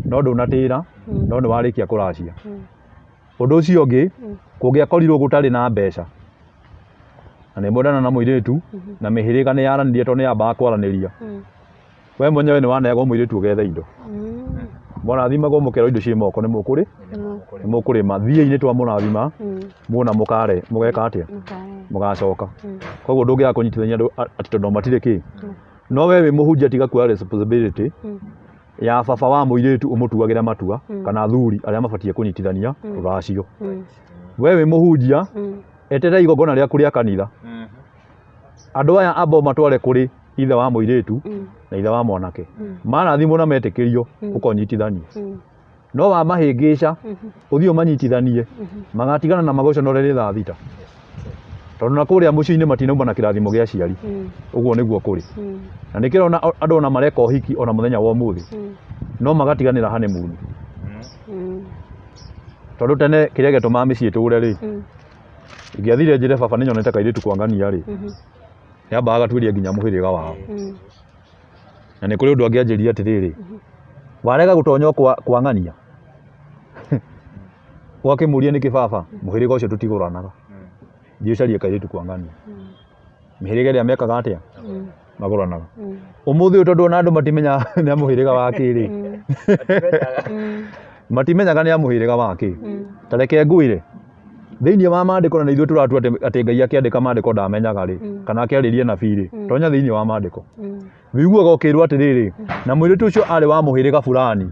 no ndũnatĩra no nĩ warĩkia kũracia ũndũ ũcio ũngĩ kũngĩakorirwo gũtarĩ na mbeca na nĩ mwendana na mũirĩtu na mĩhĩrĩga nĩ yaranirie tondũ nĩ yambaga kwaranĩria we mwenyewe nĩ waneagwo mũirĩtu ũgethe indo mũrathimagwo mũkerwo indo ciĩ moko nĩ mũkũrĩma thia-inĩ twa mũrathima muona mũgeka atĩa mũgacoka koguo ndũngĩaga kũnyitithania andũ atĩ tondũ matirĩ kĩ no we wĩ mũhunjia tiga kuoya responsibility ya baba wa mũirĩtu ũmũtuagĩra matua kana athuri arĩa mabatiĩ kũnyitithania rũracio we wĩ mũhunjia eterera igongona rĩaku rĩa kanitha andũ aya ambao matware kũrĩ ithe wa mũirĩtu na ithe wa mwanake marathimwo na metĩkĩrio ũkonyitithania no wa mahĩngĩca ũthiĩ ũmanyitithanie magatigana na magoconorere thaa thita tondũ na kũrĩa mũciĩ-inĩ matinauma na kĩrathimo gĩa aciari ũguo nĩguo kũrĩ na nĩkĩo ona andũ ona mareka ũhiki ona mũthenya wa ũmũthĩ no magatiganĩra honeymoon tondũ tene kĩrĩa gĩatũmaga mĩciĩ ĩtũre rĩ ingĩathire njĩre baba nĩnyonete kairĩtu kwa ngania rĩ nĩambaga agatuĩria nginya mũhĩrĩga wao na nĩ kũrĩ ũndũ angĩanjĩria atĩrĩrĩ warega gũtonya kwa ngania wakĩmũria nĩkĩ baba mũhĩrĩga ũcio tũtigũranaga thiĩ ũcarie kairĩtu kwa ngania mĩhĩrĩga ĩrĩa mekaga atĩa magũranaga ũmũthĩ tondũ ona andũ matimenya nĩ mũhĩrĩga wa kĩrĩ matimenyaga nĩ mũhĩrĩga wa kĩ ta reke ngwĩre thĩinĩ wa maandĩko na ithuĩ tũratua atĩ Ngai akĩandĩka maandĩko ndamenyaga rĩ kana akĩarĩria nabii rĩ tonya thĩinĩ wa maandĩko wĩiguaga ũkĩrwo atĩrĩrĩ na mũirĩtu ũcio arĩ wa mũhĩrĩga fulani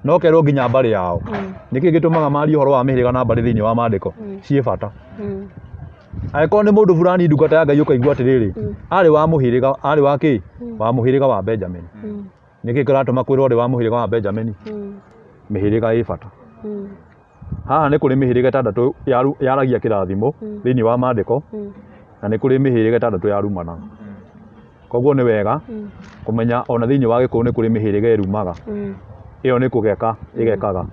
no kerwo nginya mbarĩ yao nĩkĩ gĩtũmaga marie ũhoro wa mĩhĩrĩga na mbarĩ thĩinĩ wa maandĩko ciĩ bata angĩkorwo nĩ mũndũ fulani ndungata ya Ngai ũkaigua atĩrĩrĩ arĩ wa mũhĩrĩga arĩ wa kĩ wa mũhĩrĩga wa Benjamin nĩkĩ kĩratũma kwĩrwo arĩ wa mũhĩrĩga wa Benjamin mĩhĩrĩga ĩ bata haha nĩ kũrĩ mĩhĩrĩga ĩtandatũ yaragia kĩrathimo thĩinĩ wa maandĩko na nĩ kũrĩ mĩhĩrĩga ĩtandatũ yarumana koguo nĩ wega kũmenya ona thĩinĩ wa Gĩkũyũ nĩ kũrĩ mĩhĩrĩga ĩrumaga ĩyo nĩ kũgeka ĩgekaga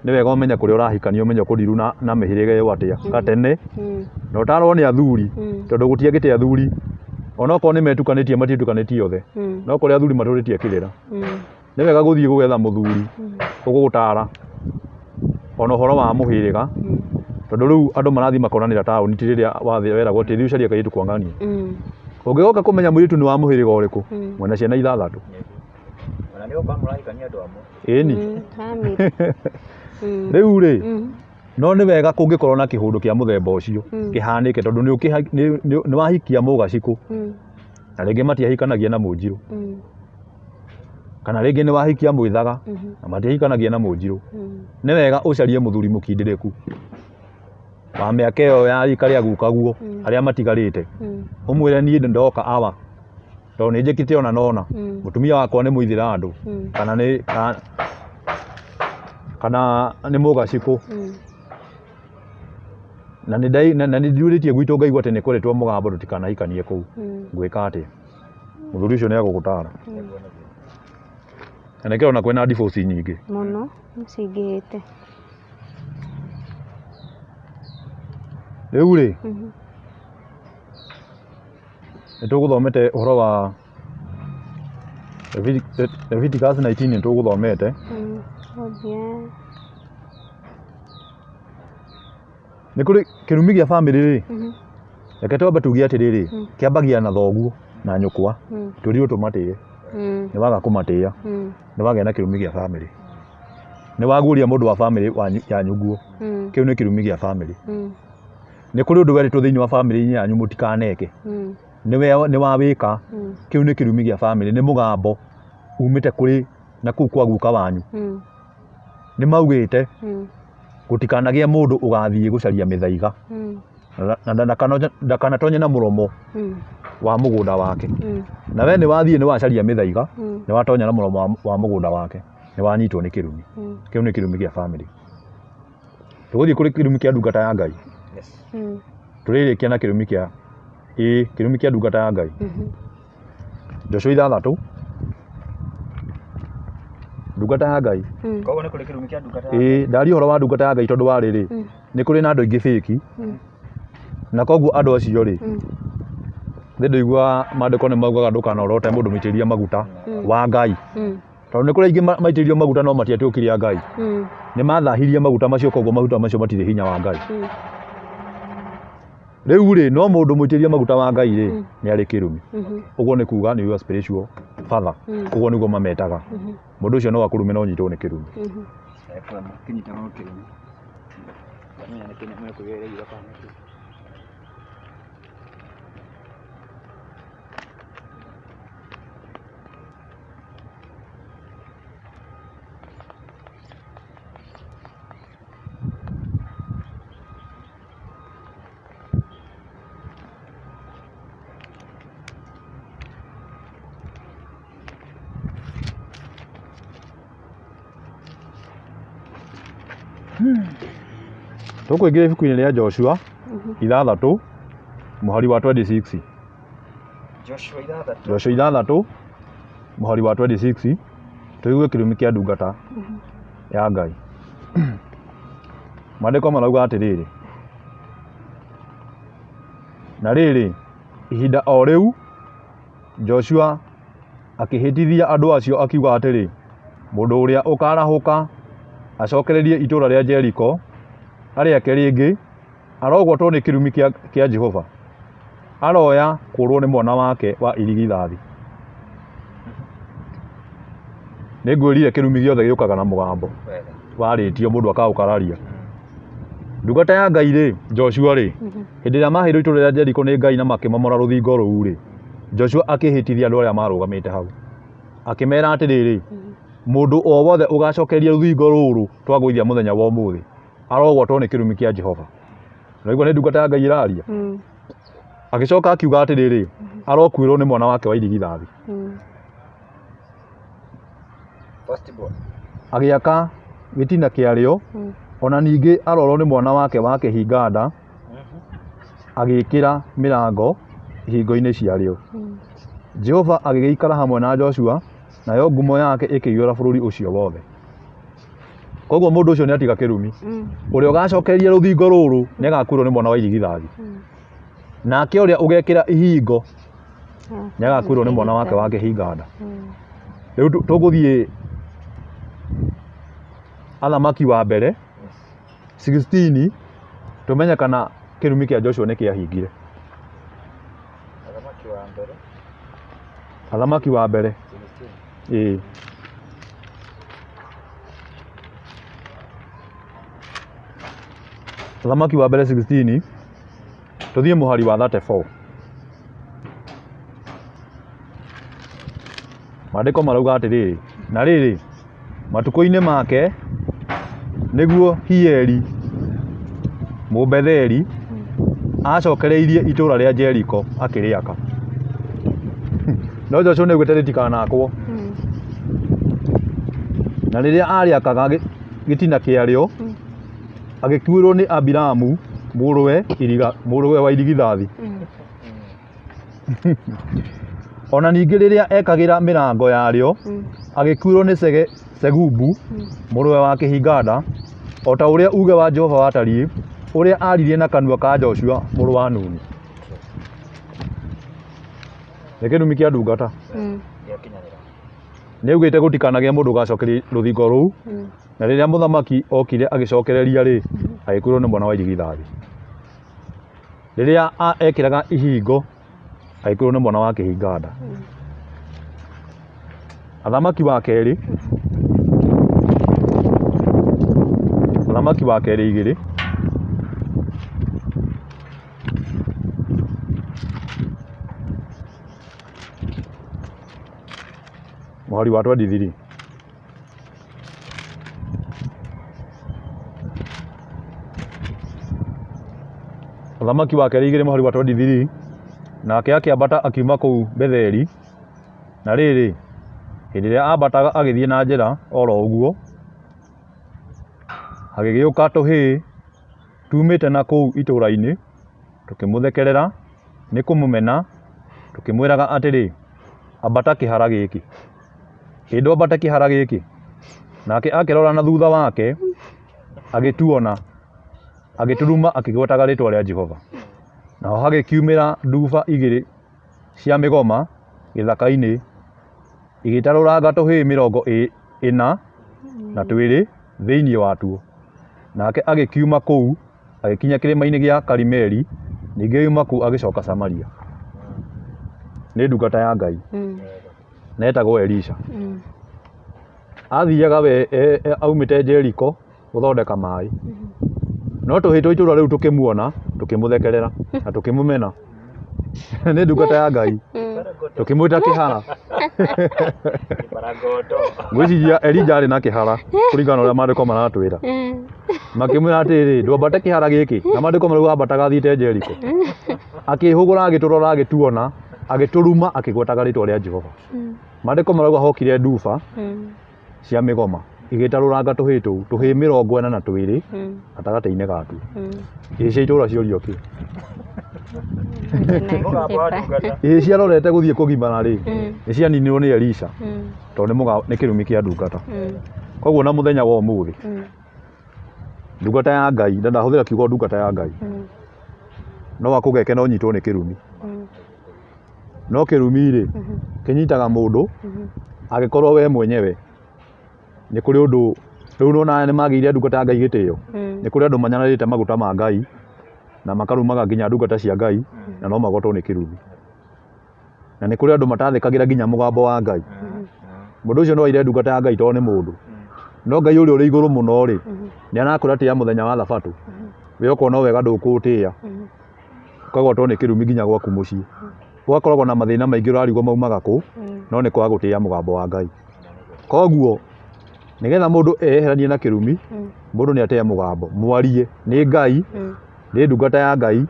nĩ wega ũmenye kũrĩa ũrahikania ũmenye kũndiru na mĩhĩrĩga ĩyo atĩa gatene na ũtarwo nĩ athuri tondũ gũtiagĩte athuri onokorwo nĩ metukanĩtie matiĩtukanĩtie othe no kũrĩ athuri matũrĩtie kĩrĩra nĩ wega gũthiĩ gũgetha mũthuri ũgũgũtara ona ũhoro wa mũhĩrĩga tondũ rĩu andũ marathiĩ makonanĩra taũni ti rĩrĩa weragwo tĩthi ũcarie kairĩtu kwa ngania ũngĩgoka kũmenya mũirĩtu nĩ wa mũhĩrĩga ũrĩkũ mwena ciana 6 ĩni rĩu rĩ no nĩ wega kũngĩkorwo na kĩhũndũ kĩa mũthemba ũcio kĩhanĩke tondũ nĩ wahikia mũgacikũ na rĩngĩ matiahikanagia na Mũnjirũ kana rĩngĩ nĩ wahikia Mwĩthaga na matiahikanagia na Mũnjirũ nĩ wega ũcarie mũthuri mũkindĩrĩku wa mĩaka ĩyo ya rika rĩa gukaguo arĩa matigarĩte ũmwĩre niĩ ndoka awa tondũ nĩ njĩkĩte ona nona mũtumia wakwa nĩ Mũithĩramu kana nĩ mũgacikũ na nĩ ndiurĩtie gwitũ ngaigua atĩ nĩ kũrĩtwo mũgambo tũtikanahikanie kũu ngwĩka atĩa mũthuri ũcio nĩ agũgũtara na nĩkĩo ona kwĩna divorce nyingĩ mũno cingĩhĩte rĩu rĩ nĩ tũgũthomete ũhoro wa Leviticus 19 nĩ tũgũthomete nĩ kũrĩ kĩrumi gĩa bamĩrĩ rĩ reke twambe tuge atĩrĩrĩ kĩambagia na thoguo na nyũkwa tũrirwo tũmatĩe nĩ waga kũmatĩya nĩ wagĩa na kĩrumi gĩa bamĩrĩ nĩ waguũria mũndũ wa bamĩrĩ ya nyuguo kĩu nĩ kĩrumi gĩa bamĩrĩ nĩ kũrĩ ũndũ werĩtwo thĩinĩ wa bamĩrĩ yanyu mũtikaneke nĩ wawĩka kĩu nĩ kĩrumi gĩa bamĩrĩ nĩ mũgambo umĩte kũrĩ na kũu kwa guka wanyu nĩ maugĩte gũtikanagĩa mũndũ ũgathiĩ gũcaria mĩthaiga na ndakanatonye na mũromo wa mũgũnda wake na we nĩ wathiĩ nĩ wacaria mĩthaiga nĩ watonya na mũromo wa mũgũnda wake nĩ wanyitwo nĩ kĩrumi kĩu nĩ kĩrumi gĩa bamĩrĩ Tũgũthiĩ kũrĩ kĩrumi kĩa ndungata ya Ngai. Yes. Tũrĩrĩkia na kĩrumi kĩa kĩrumi kĩa ndungata ya Ngai. Joshua 6. Ndungata ya Ngai. Koguo nĩ kũrĩ kĩrumi kĩa ndungata ya Ngai. Ndaria ũhoro wa ndungata ya Ngai tondũ wa rĩrĩ nĩ kũrĩ na andũ aingĩ fake. Na koguo andũ acio rĩ ndĩigua maandĩko nĩ maugaga ndũkanorote mũndũ mũitĩrĩria maguta wa Ngai. Tondũ nĩ kũrĩ aingĩ maitĩrĩrio maguta no matiatũkirie Ngai. Nĩ mathahirie maguta macio koguo maguta macio matirĩ hinya wa Ngai. Rĩu rĩ no mũndũ mũitĩrĩria maguta wa Ngai rĩ nĩ arĩ kĩrumi. Ũguo nĩ kuga nĩ your spiritual father. Ũguo nĩguo mametaga. Mũndũ ũcio no akũrume no nyitwo nĩ kĩrumi. Kinyita no kĩrumi. Mimi nĩ kĩne mwe kũgera ira pa. Tũkũingĩra ibuku-inĩ rĩa Joshua 6 mũhari wa 26. Joshua 6 mũhari wa 26 tũigue kĩrumi kĩa ndungata ya Ngai. Maandĩko marauga atĩrĩrĩ, na rĩrĩ ihinda o rĩu Joshua akĩhĩtithia andũ acio akiuga atĩrĩ, mũndũ ũrĩa ũkarahũka acokererie itũũra rĩa Jericho arĩake rĩngĩ arogwatwo nĩ kĩrumi kĩa Jehova, aroya kũrwo nĩ mwana wake wa irigithathi. Nĩngwĩrire kĩrumi gĩothe gĩũkaga na mũgambo warĩtio mũndũ akaũkararia. Ndungata ya Ngai rĩ Joshua rĩ hĩndĩ ĩrĩa mahĩirwo itũũra rĩa Jericho nĩ Ngai na makĩmomora rũthingo rũu rĩ, Joshua akĩhĩtithia andũ arĩa marũgamĩte hau akĩmera atĩrĩrĩ, mũndũ o wothe ũgacokeria rũthingo rũrũ twagũithia mũthenya wa ũmũthĩ arogwatwo nĩ kĩrumi kĩa Jehova. Naigua nĩ ndungata ya Ngai ĩraria. Agĩcoka akiuga atĩrĩrĩ, arokuĩrwo nĩ mwana wake wa irigithathi. Agĩaka gĩtina kĩarĩo ona ningĩ arorwo nĩ mwana wake wa kĩhinga nda agĩkĩra mĩrango ihingo-inĩ ciarĩo. Jehova agĩgĩikara hamwe na Joshua nayo ngumo yake ĩkĩiyũra bũrũri ũcio wothe. Koguo mũndũ ũcio nĩ atiga kĩrumi. Ũrĩa ũgacokeria rũthingo rũrũ nĩ agakuĩrwo nĩ mwana wa irigithathi. Nake ũrĩa ũgekĩra ihingo nĩ agakuĩrwo nĩ mwana wake wa kĩhinga nda. Rĩu tũgũthiĩ Athamaki wa mbere 16 tũmenye kana kĩrumi kĩa Joshua nĩ kĩahingire. Athamaki wa mbere Athamaki wa mbere 16 tũthiĩ mũhari wa 34. Maandĩko marauga atĩrĩrĩ, na rĩrĩ matukũ-inĩ make nĩguo Hieli Mũbetheli acokereirie itũũra rĩa Jericho akĩrĩaka. No Joshua nĩaugĩte rĩtikanakwo. Na rĩrĩa arĩakaga gĩtina kĩarĩo agĩkuĩrwo nĩ Abiramu mũrũwe wa irigithathi. Ona ningĩ rĩrĩa ekagĩra mĩrango yarĩo agĩkuĩrwo nĩ Segubu mũrũwe wa kĩhinga nda, o ta ũrĩa uge wa Jehova watariĩ ũrĩa aririe na kanua ka Joshua mũrũ wa Nuni. Nĩ kĩrumi kĩa ndungata. Nĩaugĩte gũtikanagĩe mũndũ ũgacokeria rũthingo rũu, na rĩrĩa mũthamaki okire agĩcokereria rĩ agĩkuĩrwo nĩ mwana wa irigithathi. Rĩrĩa ekĩraga ihingo agĩkuĩrwo nĩ mwana wa kĩhinga nda. Athamaki wa kerĩ 2 mũhari wa 23. Athamaki wa kerĩ 2 mũhari wa 23. Nake akĩambata akiuma kũu Betheli, na rĩrĩ hĩndĩ ĩrĩa ambataga agĩthiĩ na njĩra oro ũguo agĩgĩũka tũhĩĩ tumĩte na kũu itũũra-inĩ tũkĩmũthekerera nĩ kũmũmena tũkĩmwĩraga atĩrĩ ambata kĩhara gĩkĩ. Hĩndĩ ambata kĩhara gĩkĩ nake akĩrora na thutha wake agĩtuona agĩturuma akĩgwetaga rĩtwa rĩa Jehova. Naho hagĩkiumĩra nduba igĩrĩ cia mĩgoma gĩthaka-inĩ igĩtarũranga tũhĩĩ 40 na twĩrĩ thĩinĩ watuo. Nake agĩkiuma kũu agĩkinya kĩrĩma-inĩ gĩa Karimeli, ningĩ yuma kũu agĩcoka Samaria. Nĩ ndungata ya Ngai na etagwo Elisha. Athiaga we aumĩte Jeriko gũthondeka maĩ, no tũhĩĩ twa itũũra rĩu tũkĩmuona tũkĩmũthekerera na tũkĩmũmena. Nĩ ndungata ya Ngai tũkĩmwĩta kĩhara. Ngwĩciria Elija arĩ na kĩhara kũringana na ũrĩa maandĩko maratwĩra. Makĩmwĩra atĩrĩ ndwambate kĩhara gĩkĩ, na maandĩko marauga ambataga athiĩte Jeriko. Akĩhũgũra agĩtũrora agĩtuona agĩtũruma akĩgwetaga rĩtwa rĩa Jehova. Maandĩko marauga hokire nduba cia mĩgoma igĩtarũranga tũhĩĩ tũu, tũhĩĩ 42 gatagatĩ-inĩ gatuo. Cia itũũra ciũrio kĩ? Ciarorete gũthiĩ kũgimara rĩ, nĩ cianinirwo nĩ Elisha tondũ nĩ kĩrumi kĩa ndungata. Koguo na mũthenya wa ũmũthĩ ndungata ya Ngai, ndahũthĩra kiugo ndungata ya Ngai, no akũgeke no ũnyitwo nĩ kĩrumi. No kĩrumi rĩ kĩnyitaga mũndũ agĩkorwo we mwenyewe nĩ kũrĩ ũndũ rĩu nona nĩ magĩire ndungata ya Ngai gĩtĩo. Nĩ kũrĩ andũ manyanarĩte maguta ma Ngai na makarumaga nginya ndungata cia Ngai na no magotwo nĩ kĩrumi. Na nĩ kũrĩ andũ matathĩkagĩra nginya mũgambo wa Ngai. Mũndũ ũcio no aire ndungata ya Ngai tondũ nĩ mũndũ, no Ngai ũrĩa ũrĩ igũrũ mũno rĩ nĩ arakũratĩra mũthenya wa Thabatũ, we ũkona wega ndũkũũtĩĩa ũkagwatwo nĩ kĩrumi nginya gwaku mũciĩ. Ũgakoragwo na mathĩna maingĩ ũrarigwo maumaga kũ, no nĩ kwaga gũtĩĩa mũgambo wa Ngai. Koguo nĩgetha mũndũ eyeheranie na kĩrumi, mũndũ nĩ atĩe mũgambo, mwarie nĩ Ngai, nĩ ndungata ya Ngai,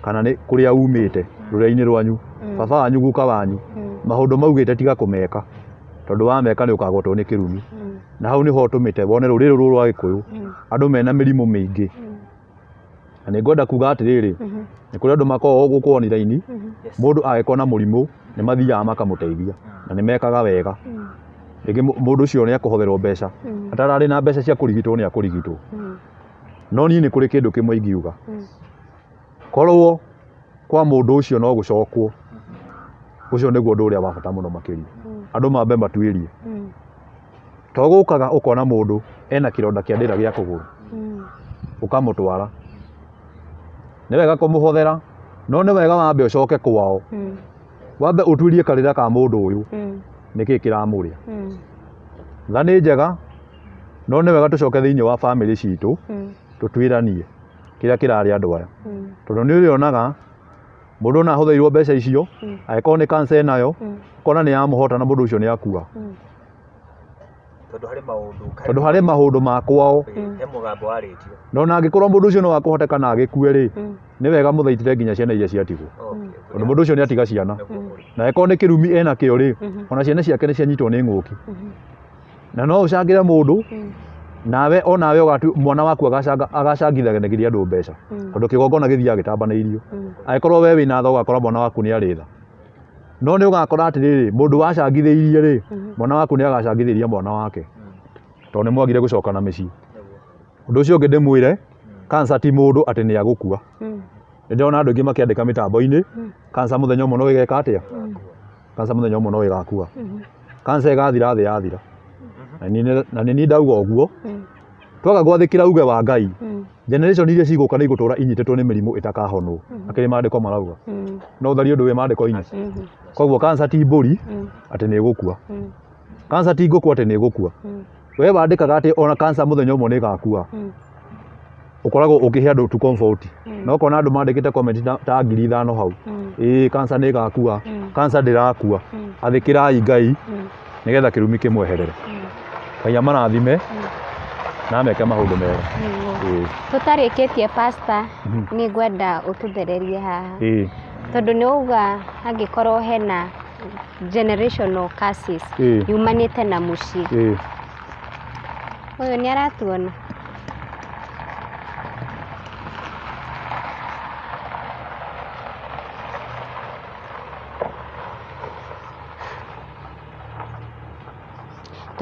kana nĩ kũrĩa umĩte rũrĩa-inĩ rwanyu, baba wanyu, guka wanyu, maũndũ maugĩte tiga kũmeka, tondũ wameka nĩ ũkagwatwo nĩ kĩrumi. Na hau nĩho tũmĩte wone rũrĩrĩ rũrũ rwa Gĩkũyũ andũ mena mĩrimũ mĩingĩ. Na nĩ ngwenda kuga atĩrĩrĩ, nĩ kũrĩ andũ makoragwo gũkũ online, mũndũ agĩkorwo na mũrimũ nĩ mathiaga makamũteithia na nĩ mekaga wega. Rĩngĩ mũndũ ũcio nĩ akũhotherwo mbeca, atararĩ na mbeca cia kũrigitwo nĩ akũrigitwo. No niĩ nĩ kũrĩ kĩndũ kĩmwe ingiuga, korwo kwa mũndũ ũcio no gũcokwo, ũcio nĩguo ũndũ ũrĩa wa bata mũno makĩria. Andũ mambe matuĩrie, to gũkaga ũkona mũndũ ena kĩronda kĩa ndĩra gĩa kũgũrũ ũkamũtwara, nĩ wega kũmũhothera, no nĩ wega wambe ũcoke kwao, wambe ũtuĩrie karĩra ka mũndũ ũyũ nĩkĩĩ kĩramũrĩa. Tha nĩ njega, no nĩ wega tũcoke thĩinĩ wa bamĩrĩ citũ tũtuĩranie kĩrĩa kĩrarĩ andũ aya, tondũ nĩ ũrĩonaga mũndũ na ahũthĩirwo mbeca icio, angĩkorwo nĩ cancer enayo, ũkona nĩ yamũhota na mũndũ ũcio nĩ akua. Tondũ harĩ maũndũ ma kwao, no na angĩkorwo mũndũ ũcio no akũhoteka na agĩkue rĩ, nĩ wega mũthaitĩre nginya ciana iria ciatigwo, tondũ mũndũ ũcio nĩ atiga ciana. Na angĩkorwo nĩ kĩrumi enakĩo rĩ, ona ciana ciake nĩ cianyitwo nĩ ng'ũki. Na no ũcangĩre mũndũ, nawe onawe mwana waku agacangithanagĩria andũ mbeca, tondũ kĩgongona gĩthiaga gĩtambanĩirio. Angĩkorwo we wĩna tha ũgakora mwana waku nĩ arĩ tha, no nĩ ũgakora atĩrĩrĩ mũndũ wacangithĩirie rĩ, mwana waku nĩ agacangithĩria mwana wake, tondũ nĩ mwagire gũcoka na mĩciĩ. Ũndũ ũcio ũngĩ ndĩmwĩre, cancer ti mũndũ atĩ nĩ agũkua. Nĩ ndĩrona andũ aingĩ makĩandĩka mĩtambo-inĩ, cancer mũthenya ũmwe no ĩgeka atĩa, cancer mũthenya ũmwe no ĩgakua. Cancer ĩgathira thĩ yathira, na nĩ niĩ ndauga ũguo, twaga gwathĩkĩra uge wa Ngai, generation iria cigũka nĩ igũtũra inyitĩtwo nĩ mĩrimũ ĩtakahonwo, akĩrĩ maandĩko marauga. No ũtharie ũndũ wĩ maandĩko-inĩ. Koguo cancer ti mbũri atĩ nĩ ĩgũkua, cancer ti ngũkũ atĩ nĩ ĩgũkua. We wandĩkaga atĩ ona cancer mũthenya ũmwe nĩ ĩgakua, ũkoragwo ũkĩhe andũ tu comfort. No ũkona andũ mandĩkĩte comment ta 5,000 hau, cancer nĩ ĩgakua, cancer ndĩrakua, athĩkĩrai Ngai nĩgetha kĩrumi kĩmweherere. Ngai amarathime na meke maũndũ mega. Tũtarĩkĩtie pastor, nĩ ngwenda ũtũthererie haha, tondũ nĩ uga angĩkorwo hena generational curses yumanĩte na mũciĩ, ũyũ nĩ aratuona.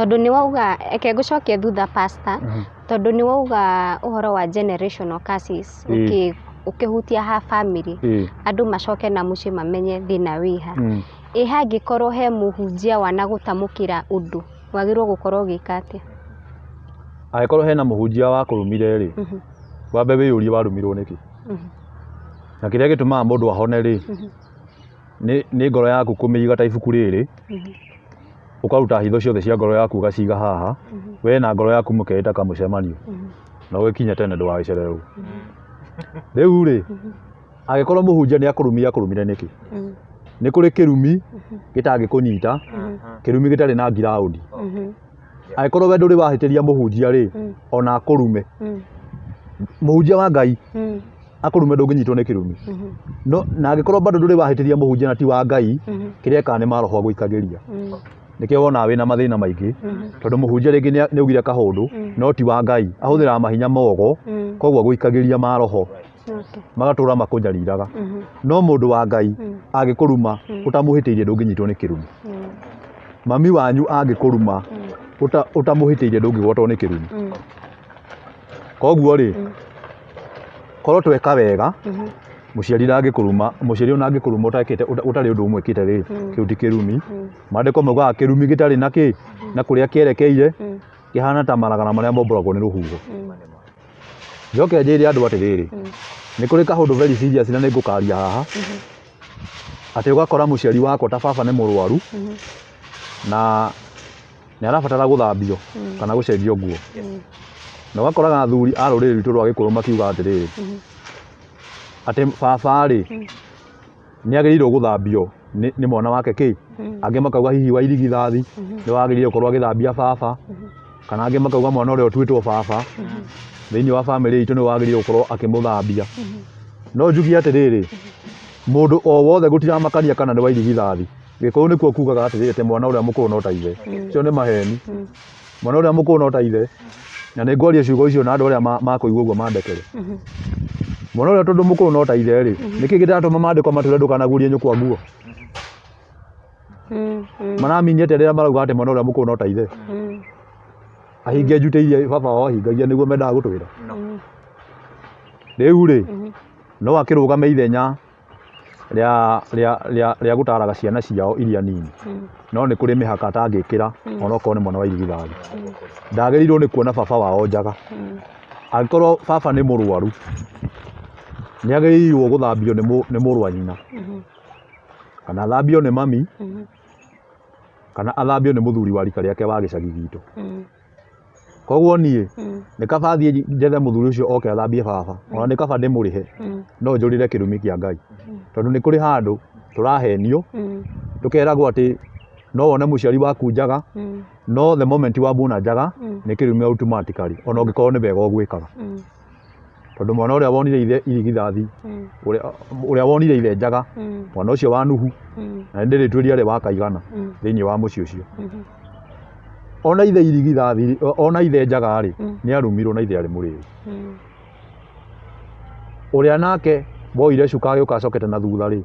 tondu ni wauga eke ngucokie thutha pastor tondu ni wauga uhoro wa generational curses ukihutia ha family andu macoke na muci mamenye thina wiha hangikorwo he muhunjia wanagutamukira undu wagirwo gukorwo gikatia angikorwo hena muhunjia wa kurumire ri wambe wiyurie warumirwo niki na kiria gitumaga mundu ahone ri ni ngoro yaku kumiiga ta ibuku riri ukaruta hitho ciothe cia ngoro yaku ugaciga haha we na ngoro yaku mukeita kamucemanio na ugikinya tene ndwagicererwo riu ri angikorwo muhunjia ni akurumire niki ni kuri kirumi gitangikunyita kirumi gitari na ground angikorwo we nduri wahitiria muhunjia ri ona akurume muhunjia wa Ngai akurume ndunginyitwo ni kirumi no na angikorwo bado nduri wahitiria muhunjia na ti wa Ngai kiria kana ni maroho guikagiria nikio wona wina mathina maingi tondu muhunjia ringi ni ugire kahundu no ti wa Ngai ahuthira mahinya mogo kogwo guikagiria maroho magatura makunjariraga no mundu wa Ngai agikuruma utamuhitiirie ndunginyitwo ni kirumi mami wanyu agikuruma utamuhitiirie ndungigwatwo ni kirumi kogwo ri korwo tweka wega muciari ndagikuruma muciari ona agikuruma utakite utari undu umwikite ri kiu ti kirumi mandiko mauga kirumi gitari naki na kuria kierekeire kihana ta maragana maria momboragwo ni ruhuho njoke njiri andu atiriri ni kuri kahundu very serious na ningukaria haha ati ugakora muciari wako ta baba ni murwaru na ni arabatara guthambio kana gucenjio nguo na ugakoraga athuri a ruriri rwitu rwa gikuru makiuga atiriri ati baba ri ni agirirwo guthambio ni mwana wake ki angi makauga hihi wa irigithathi ni wagirire gukorwo agithambia baba kana angi makauga mwana uria utwitwo baba thiini wa family itu ni wagirire gukorwo akimuthambia no njugi atiriri mundu o wothe gutiramakania kana ni wa irigithathi gikuru nikuo kugaga atiriri te mwana uria mukuru no ta ithe cio ni maheni mwana uria mukuru no ta ithe na ni ngwaria ciugo icio na andu aria makuigua uguo mandekere mwana uria tondu mukuru no ta ithe ri niki gitatuma mandiko matule ndukanagurie nyukwa nguo maraminie terera marauga ati mwana uria mukuru no ta ithe ahinge njuteirie baba wao hingagia niguo mendaga gutwira riu ri no akirugame ithenya ria gutaraga ciana ciao iria nini no ni kuri mihaka atangikira ona okorwo ni mwana wa irigithathi ndagirirwo ni kuona baba wao njaga angikorwo baba ni murwaru ni agirirwo guthambio ni murwa nyina kana athambio ni mami kana athambio ni muthuri wa rika riake wa gicagi gitu kogwo nie ni kaba thie njethe muthuri ucio oke athambie baba ona ni kaba ndimurihe no njurire kirumi kia Ngai tondu ni kuri handu turahenio tukeragwo ati no wone muciari waku njaga no the moment wa muna njaga ni kirumi automatically ona ungikorwo ni wega ugwikaga tondu mwana uria wonire ithe irigithathi uria wonire ithe njaga mwana ucio wa nuhu na ndiritwiria ri wa kaigana thiini wa muci ucio ona ithe irigithathi ona ithe njaga ri ni arumirwo na ithe ari muriri uria nake boire cuka gä å kacokete na thutha rä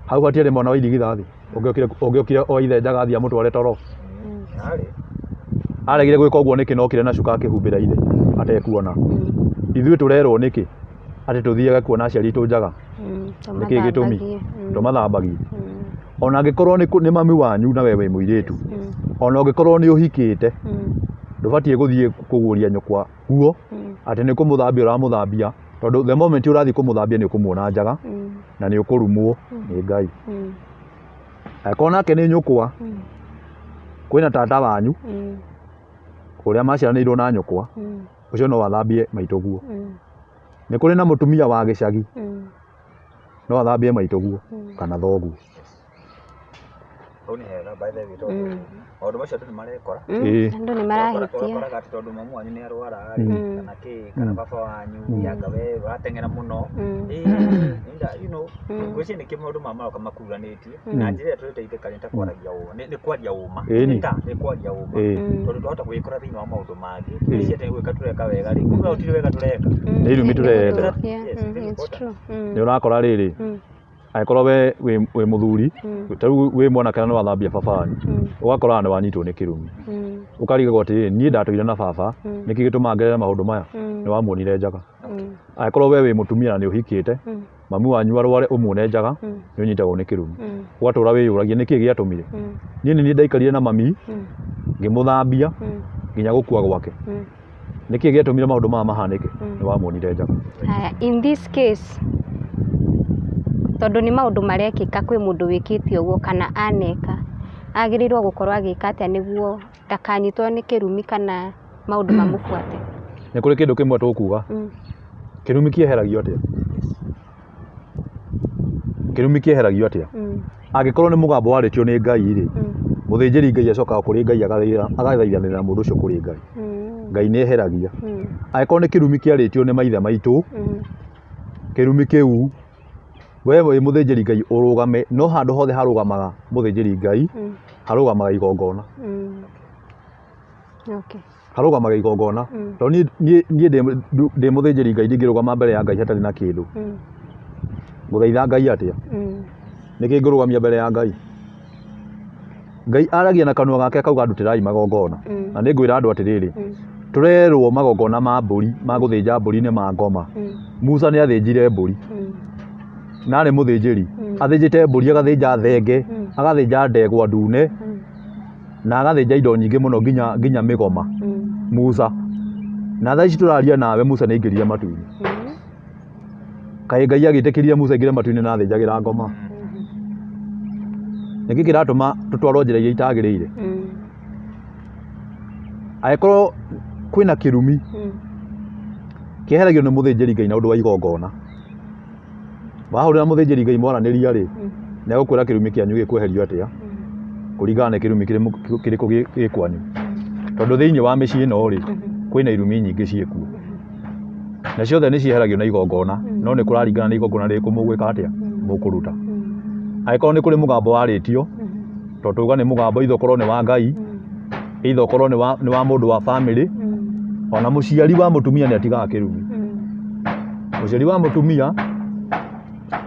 hau hatiarä mwana wa irigithathi å ngä okire o ithe njagathi amå tware toro aregire gwä ka å guo nä kä nokire na cuka akä humbä ra ithe atekuona ithuä tå rerwo nä kä atä tå thiaga kuona aciari itå njaga nä kä gä tå mi tå mathambagie ona angä korwo nä mami wanyu na we wä må irä tu ona å ngä korwo nä å hikä te ndå batiä gå thiä kå guoria nyåkwa guo atä nä kå må thambia å ramå thambia tondu the moment urathi kumuthambia ni ukumuona njaga na ni ukurumwo ni Ngai akona nake ni nyukwa kwina tata wanyu uria maciaranirwo na nyukwa ucio no wathambie maitoguo ni kuri na mutumia wa gicagi no wathambie maitoguo kana thoguo ni hega by the way maundu macio andu ni marekora andu ni marahitia koraga tondu mamu wanyu ni arwara kana ki kana baba wanyu yanga we watengera muno you know ngweci ni kimaundu mama kamakuranitie na njira tuteithika nita kwaragia u ni kwaria uma ni kwaria uma tondu twahota gwikora thiini wa maundu mangi tuci ati gwika tureka wega ri kuga utire wega tureka ni irumi tureka ni urakora riri aikorwo we muthuri tariu we mwana kana no wathambia baba wanyu ugakora ni wanyitwo ni kirumi ukarigagwo atiriri niĩ ndatũire na baba nĩkĩ gĩtũmaga ngerere maũndũ maya nĩ wamuonire njaga angĩkorwo we wĩ mũtumia na nĩ ũhikĩte mami wanyu arware ũmuone njaga nĩ ũnyitagwo nĩ kĩrumi ũgatũra wĩyũragia nĩkĩ gĩatũmire niĩ nĩ niĩ ndaikarire na mami ngĩmũthambia nginya gũkua gwake nĩkĩ gĩatũmire maũndũ maya mahanĩke nĩ wamuonire njaga. In this case tondũ nĩ maũndũ marekĩka kwĩ mũndũ wĩkĩte ũguo kana aneka agĩrĩirwo gũkorwo agĩka atĩa nĩguo ndakanyitwo nĩ kĩrumi kana maũndũ mamũbuate? Nĩ kũrĩ kĩndũ kĩmwe tũkuga kĩrumi kĩeheragio atĩa? Kĩrumi kĩeheragio atĩa? Angĩkorwo nĩ mũgambo warĩtio nĩ Ngai rĩ mũthĩnjĩri Ngai acokaga kũrĩ Ngai agathaithanĩra mũndũ ũcio kũrĩ Ngai, Ngai nĩ eheragia. Angĩkorwo nĩ kĩrumi kĩarĩtio nĩ maithe maitũ kĩrumi kĩu we wĩ mũthĩnjĩri Ngai ũrũgame, no handũ hothe harũgamaga mũthĩnjĩri Ngai harũgamaga igongona. Harũgamaga igongona tondũ niĩ ndĩ mũthĩnjĩri Ngai ndingĩrũgama mbere ya Ngai hatarĩ na kĩndũ ngũthaitha Ngai atĩa? Nĩkĩ ngũrũgamia mbere ya Ngai? Ngai aragia na kanua gake akauga ndutĩrai magongona na nĩ ngwĩra andũ atĩrĩrĩ tũrerwo magongona ma mbũri ma gũthĩnja mbũri nĩ ma ngoma. Musa nĩ athĩnjire mbũri na arĩ mũthĩnjĩri athĩnjĩte mbũri agathĩnja thenge agathĩnja ndegwa ndune na agathĩnja indo nyingĩ mũno nginya mĩgoma Musa, na thaa ici tũraria nawe Musa nĩ aingĩrire matu-inĩ. Kaĩ Ngai agĩtĩkĩrire Musa aingĩre matu-inĩ na athĩnjagĩra ngoma? Nĩkĩ kĩratũma tũtwarwo njĩra iria itagĩrĩire? Angĩkorwo kwĩna kĩrumi kĩeheragio nĩ mũthĩnjĩri Ngai na ũndũ wa igongona, wahũrĩra mũthĩnjĩri Ngai mwaranĩria rĩ nĩ egũkwĩra kĩrumi kĩanyu gĩkweherio atĩa kũringana na kĩrumi kĩrĩkũ gĩ kwanyu, tondũ thĩinĩ wa mĩciĩ ĩno rĩ kwĩna irumi nyingĩ ciĩkuo na ciothe nĩ cieheragio na igongona, no nĩ kũraringana na igongona rĩrĩkũ mũgwĩka atĩa mũkũruta. Angĩkorwo nĩ kũrĩ mũgambo warĩtio tondũ tuga nĩ mũgambo either ũkorwo nĩ wa Ngai either ũkorwo nĩ wa mũndũ wa bamĩrĩ, ona mũciari wa mũtumia nĩ atigaga kĩrumi. Mũciari wa mũtumia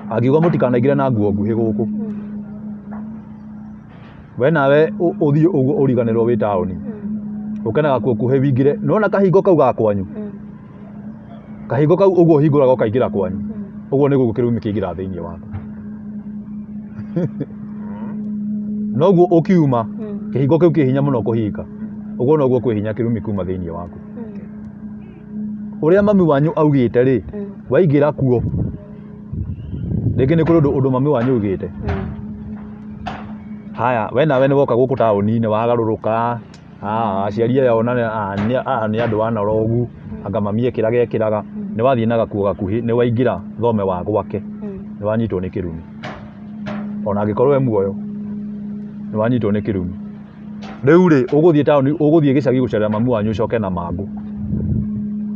akiuga mũtikanaingĩre na nguo nguhĩ gũkũ, we nawe ũthiĩ ũguo ũriganĩrwo wĩ taũni ũkenaga kuo kuhĩ wingĩre, nona kahingo kau ga kwanyu, kahingo kau ũguo hingũraga ũkaingĩra kwanyu, ũguo nĩguo kĩrumi kĩingĩra thĩinĩ waku. Noguo ũkiuma kĩhingo kĩu kĩ hinya mũno kũhinga, ũguo noguo kwĩ hinya kĩrumi kuma thĩinĩ waku. Ũrĩa mami wanyu augĩte rĩ waingĩra kuo rĩngĩ nĩ kũrĩ ũndũ mami wanyu augĩte, haya we nawe nĩ woka gũkũ taũni-inĩ wagarũrũka aciari aya ona nĩ andũ anorogu anga mami ekĩraga nĩ wathiĩ na gakuo gakuhĩ nĩ waingĩra thome wa gwake nĩ wanyitwo nĩ kĩrumi, ona angĩkorwo we muoyo nĩ wanyitwo nĩ kĩrumi. Rĩu rĩ ũgũthiĩ taũni ũgũthiĩ gĩcagi gũcerera mami wanyu ũcoke na mangũ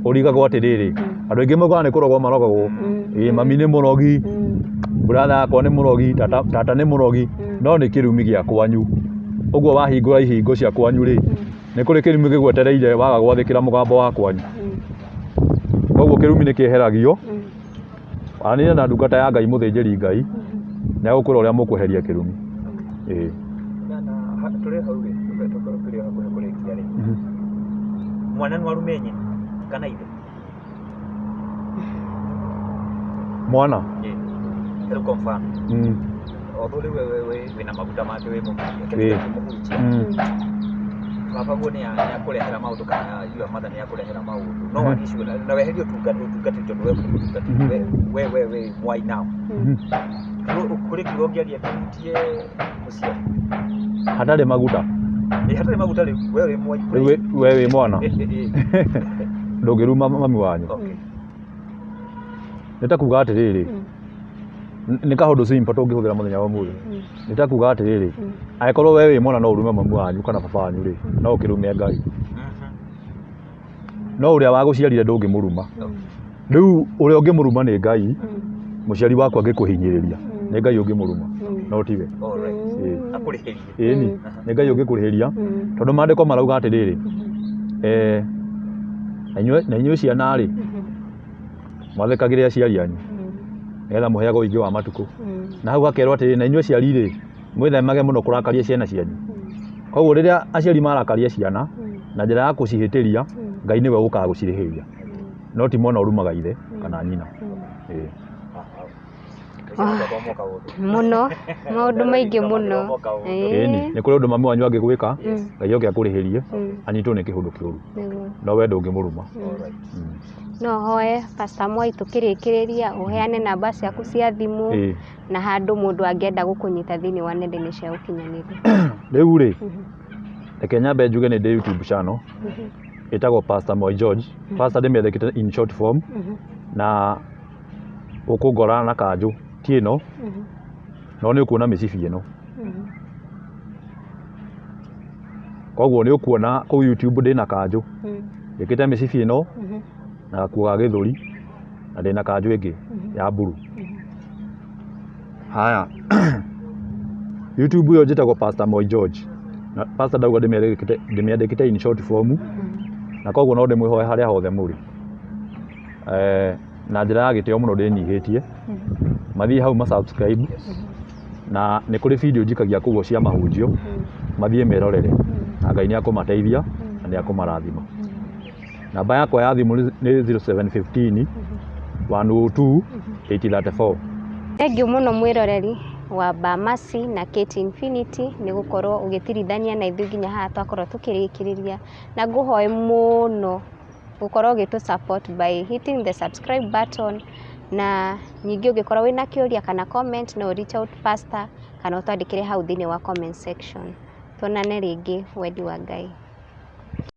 ũrigagwo atĩrĩrĩ, andũ aingĩ maugaga nĩ kũrogwo marogagwo, mami nĩ mũrogi, brother yakwa nĩ mũrogi, tata nĩ mũrogi, no nĩ kĩrumi gĩa kwanyu. Ũguo wahingũra ihingo cia kwanyu rĩ nĩ kũrĩ kĩrumi gĩgwetereire waga gwathĩkĩra mũgambo wa kwanyu. Koguo kĩrumi nĩ kĩeheragio, aranĩria na ndungata ya Ngai mũthĩnjĩri Ngai nĩ egũkwĩra ũrĩa mũkweheria kĩrumi. Tũrĩ hau rĩ tũkorwo tũrĩ hakuhĩ kũrĩkia rĩ mwana nĩ warume nyina kana ithe? Mwana rĩu confirm although rĩu wewe wĩna maguta make wĩ mũhunjia baba guo nĩ akũrehera maũndũ kana your mother nĩ akũrehera maũndũ no one issue na weherio ũtungati tondũ we mũtungati we why now kũrĩ kiugo kĩaria kĩhutie mũciari hatarĩ maguta hatarĩ maguta rĩu we wĩ mwana ndũngĩruma mami wanyu. Nĩ ta kuga atĩrĩrĩ nĩ kaũndũ simple tũngĩhũthĩra mũthenya wa ũmũthĩ, nĩ ta kuga atĩrĩrĩ angĩkorwo we wĩ mwana no ũrume mami wanyu kana baba wanyu rĩ no ũkĩrume Ngai, no ũrĩa wagũciarire ndũngĩmũruma. Rĩu ũrĩa ũngĩmũruma nĩ Ngai, mũciari wakwa angĩkũhinyĩrĩria nĩ Ngai ũngĩmũruma no tiwe. Ĩni nĩ Ngai ũngĩkũrĩhĩria tondũ maandĩko marauga atĩrĩrĩ na inyuĩ ciana rĩ mwathĩkagĩre aciari anyu nĩgetha mũheagwo ũingĩ wa matukũ, na hau hakerwo atĩrĩrĩ na inyuĩ aciari rĩ mwĩthemage mũno kũrakaria ciana cianyu. Koguo rĩrĩa aciari marakaria ciana na njĩra ya gũcihĩtĩria Ngai nĩwe ũkaga gũcirĩhĩria no ti mwana ũrumaga ithe kana nyina. Muno maũndũ maingĩ mũno nĩ kũrĩ ũndũ mami wanyu angĩgwĩka Ngai oke akũrĩhĩrie anyitwo nĩ kĩhũndũ kĩũru no we ndũngĩmũruma. No hoye Pastor Mwai tũkĩrĩkĩrĩria ũheane namba ciaku cia thimũ na handũ mũndũ angĩenda gũkũnyita thĩinĩ wa nenda-inĩ cia ũkinyanĩria. Rĩu rĩ reke nyambe njuge nĩ ndĩ YouTube channel ĩtagwo Pastor Mwai George. Pastor ndĩmĩandĩkĩte in short form na ũkũngora na kanjũ ti ĩno no nĩ ũkuona mĩcibi ĩno koguo nĩ ũkuona kũu YouTube ndĩ na kanjũ njĩkĩte mĩcibi ĩno na gakuo ga gĩthũri na ndĩ na kanjũ ĩngĩ ya mburu. Haya YouTube ĩyo njĩtagwo Pastor Mwai George na Pastor ndauga ndĩmĩandĩkĩte in short form na koguo no ndĩmwĩhoe harĩa hothe mũrĩ na njĩra ya gĩtĩo mũno ndĩnyihĩtie mathiĩ hau subscribe na nĩ kũrĩ video njikagia kũguo cia mahunjio mathiĩ merorere na Ngai nĩ akũmateithia na nĩ akũmarathima. Namba yakwa ya thimũ nĩ 0715 102 834. Thengiũ mũno mwĩroreri wa Bamasi na Kate Infinity nĩ gũkorwo ũgĩtirithania na ithuĩ nginya haha twakorwo tũkĩrĩkĩrĩria na ngũhoe mũno gũkorwo ũgĩtũ support by hitting the subscribe button na ningĩ ũngĩkorwo wĩna kĩũria kana comment no reach out Pastor kana ũtwandĩkĩre hau thĩinĩ wa comment section. Tuonane rĩngĩ, wendi wa Ngai.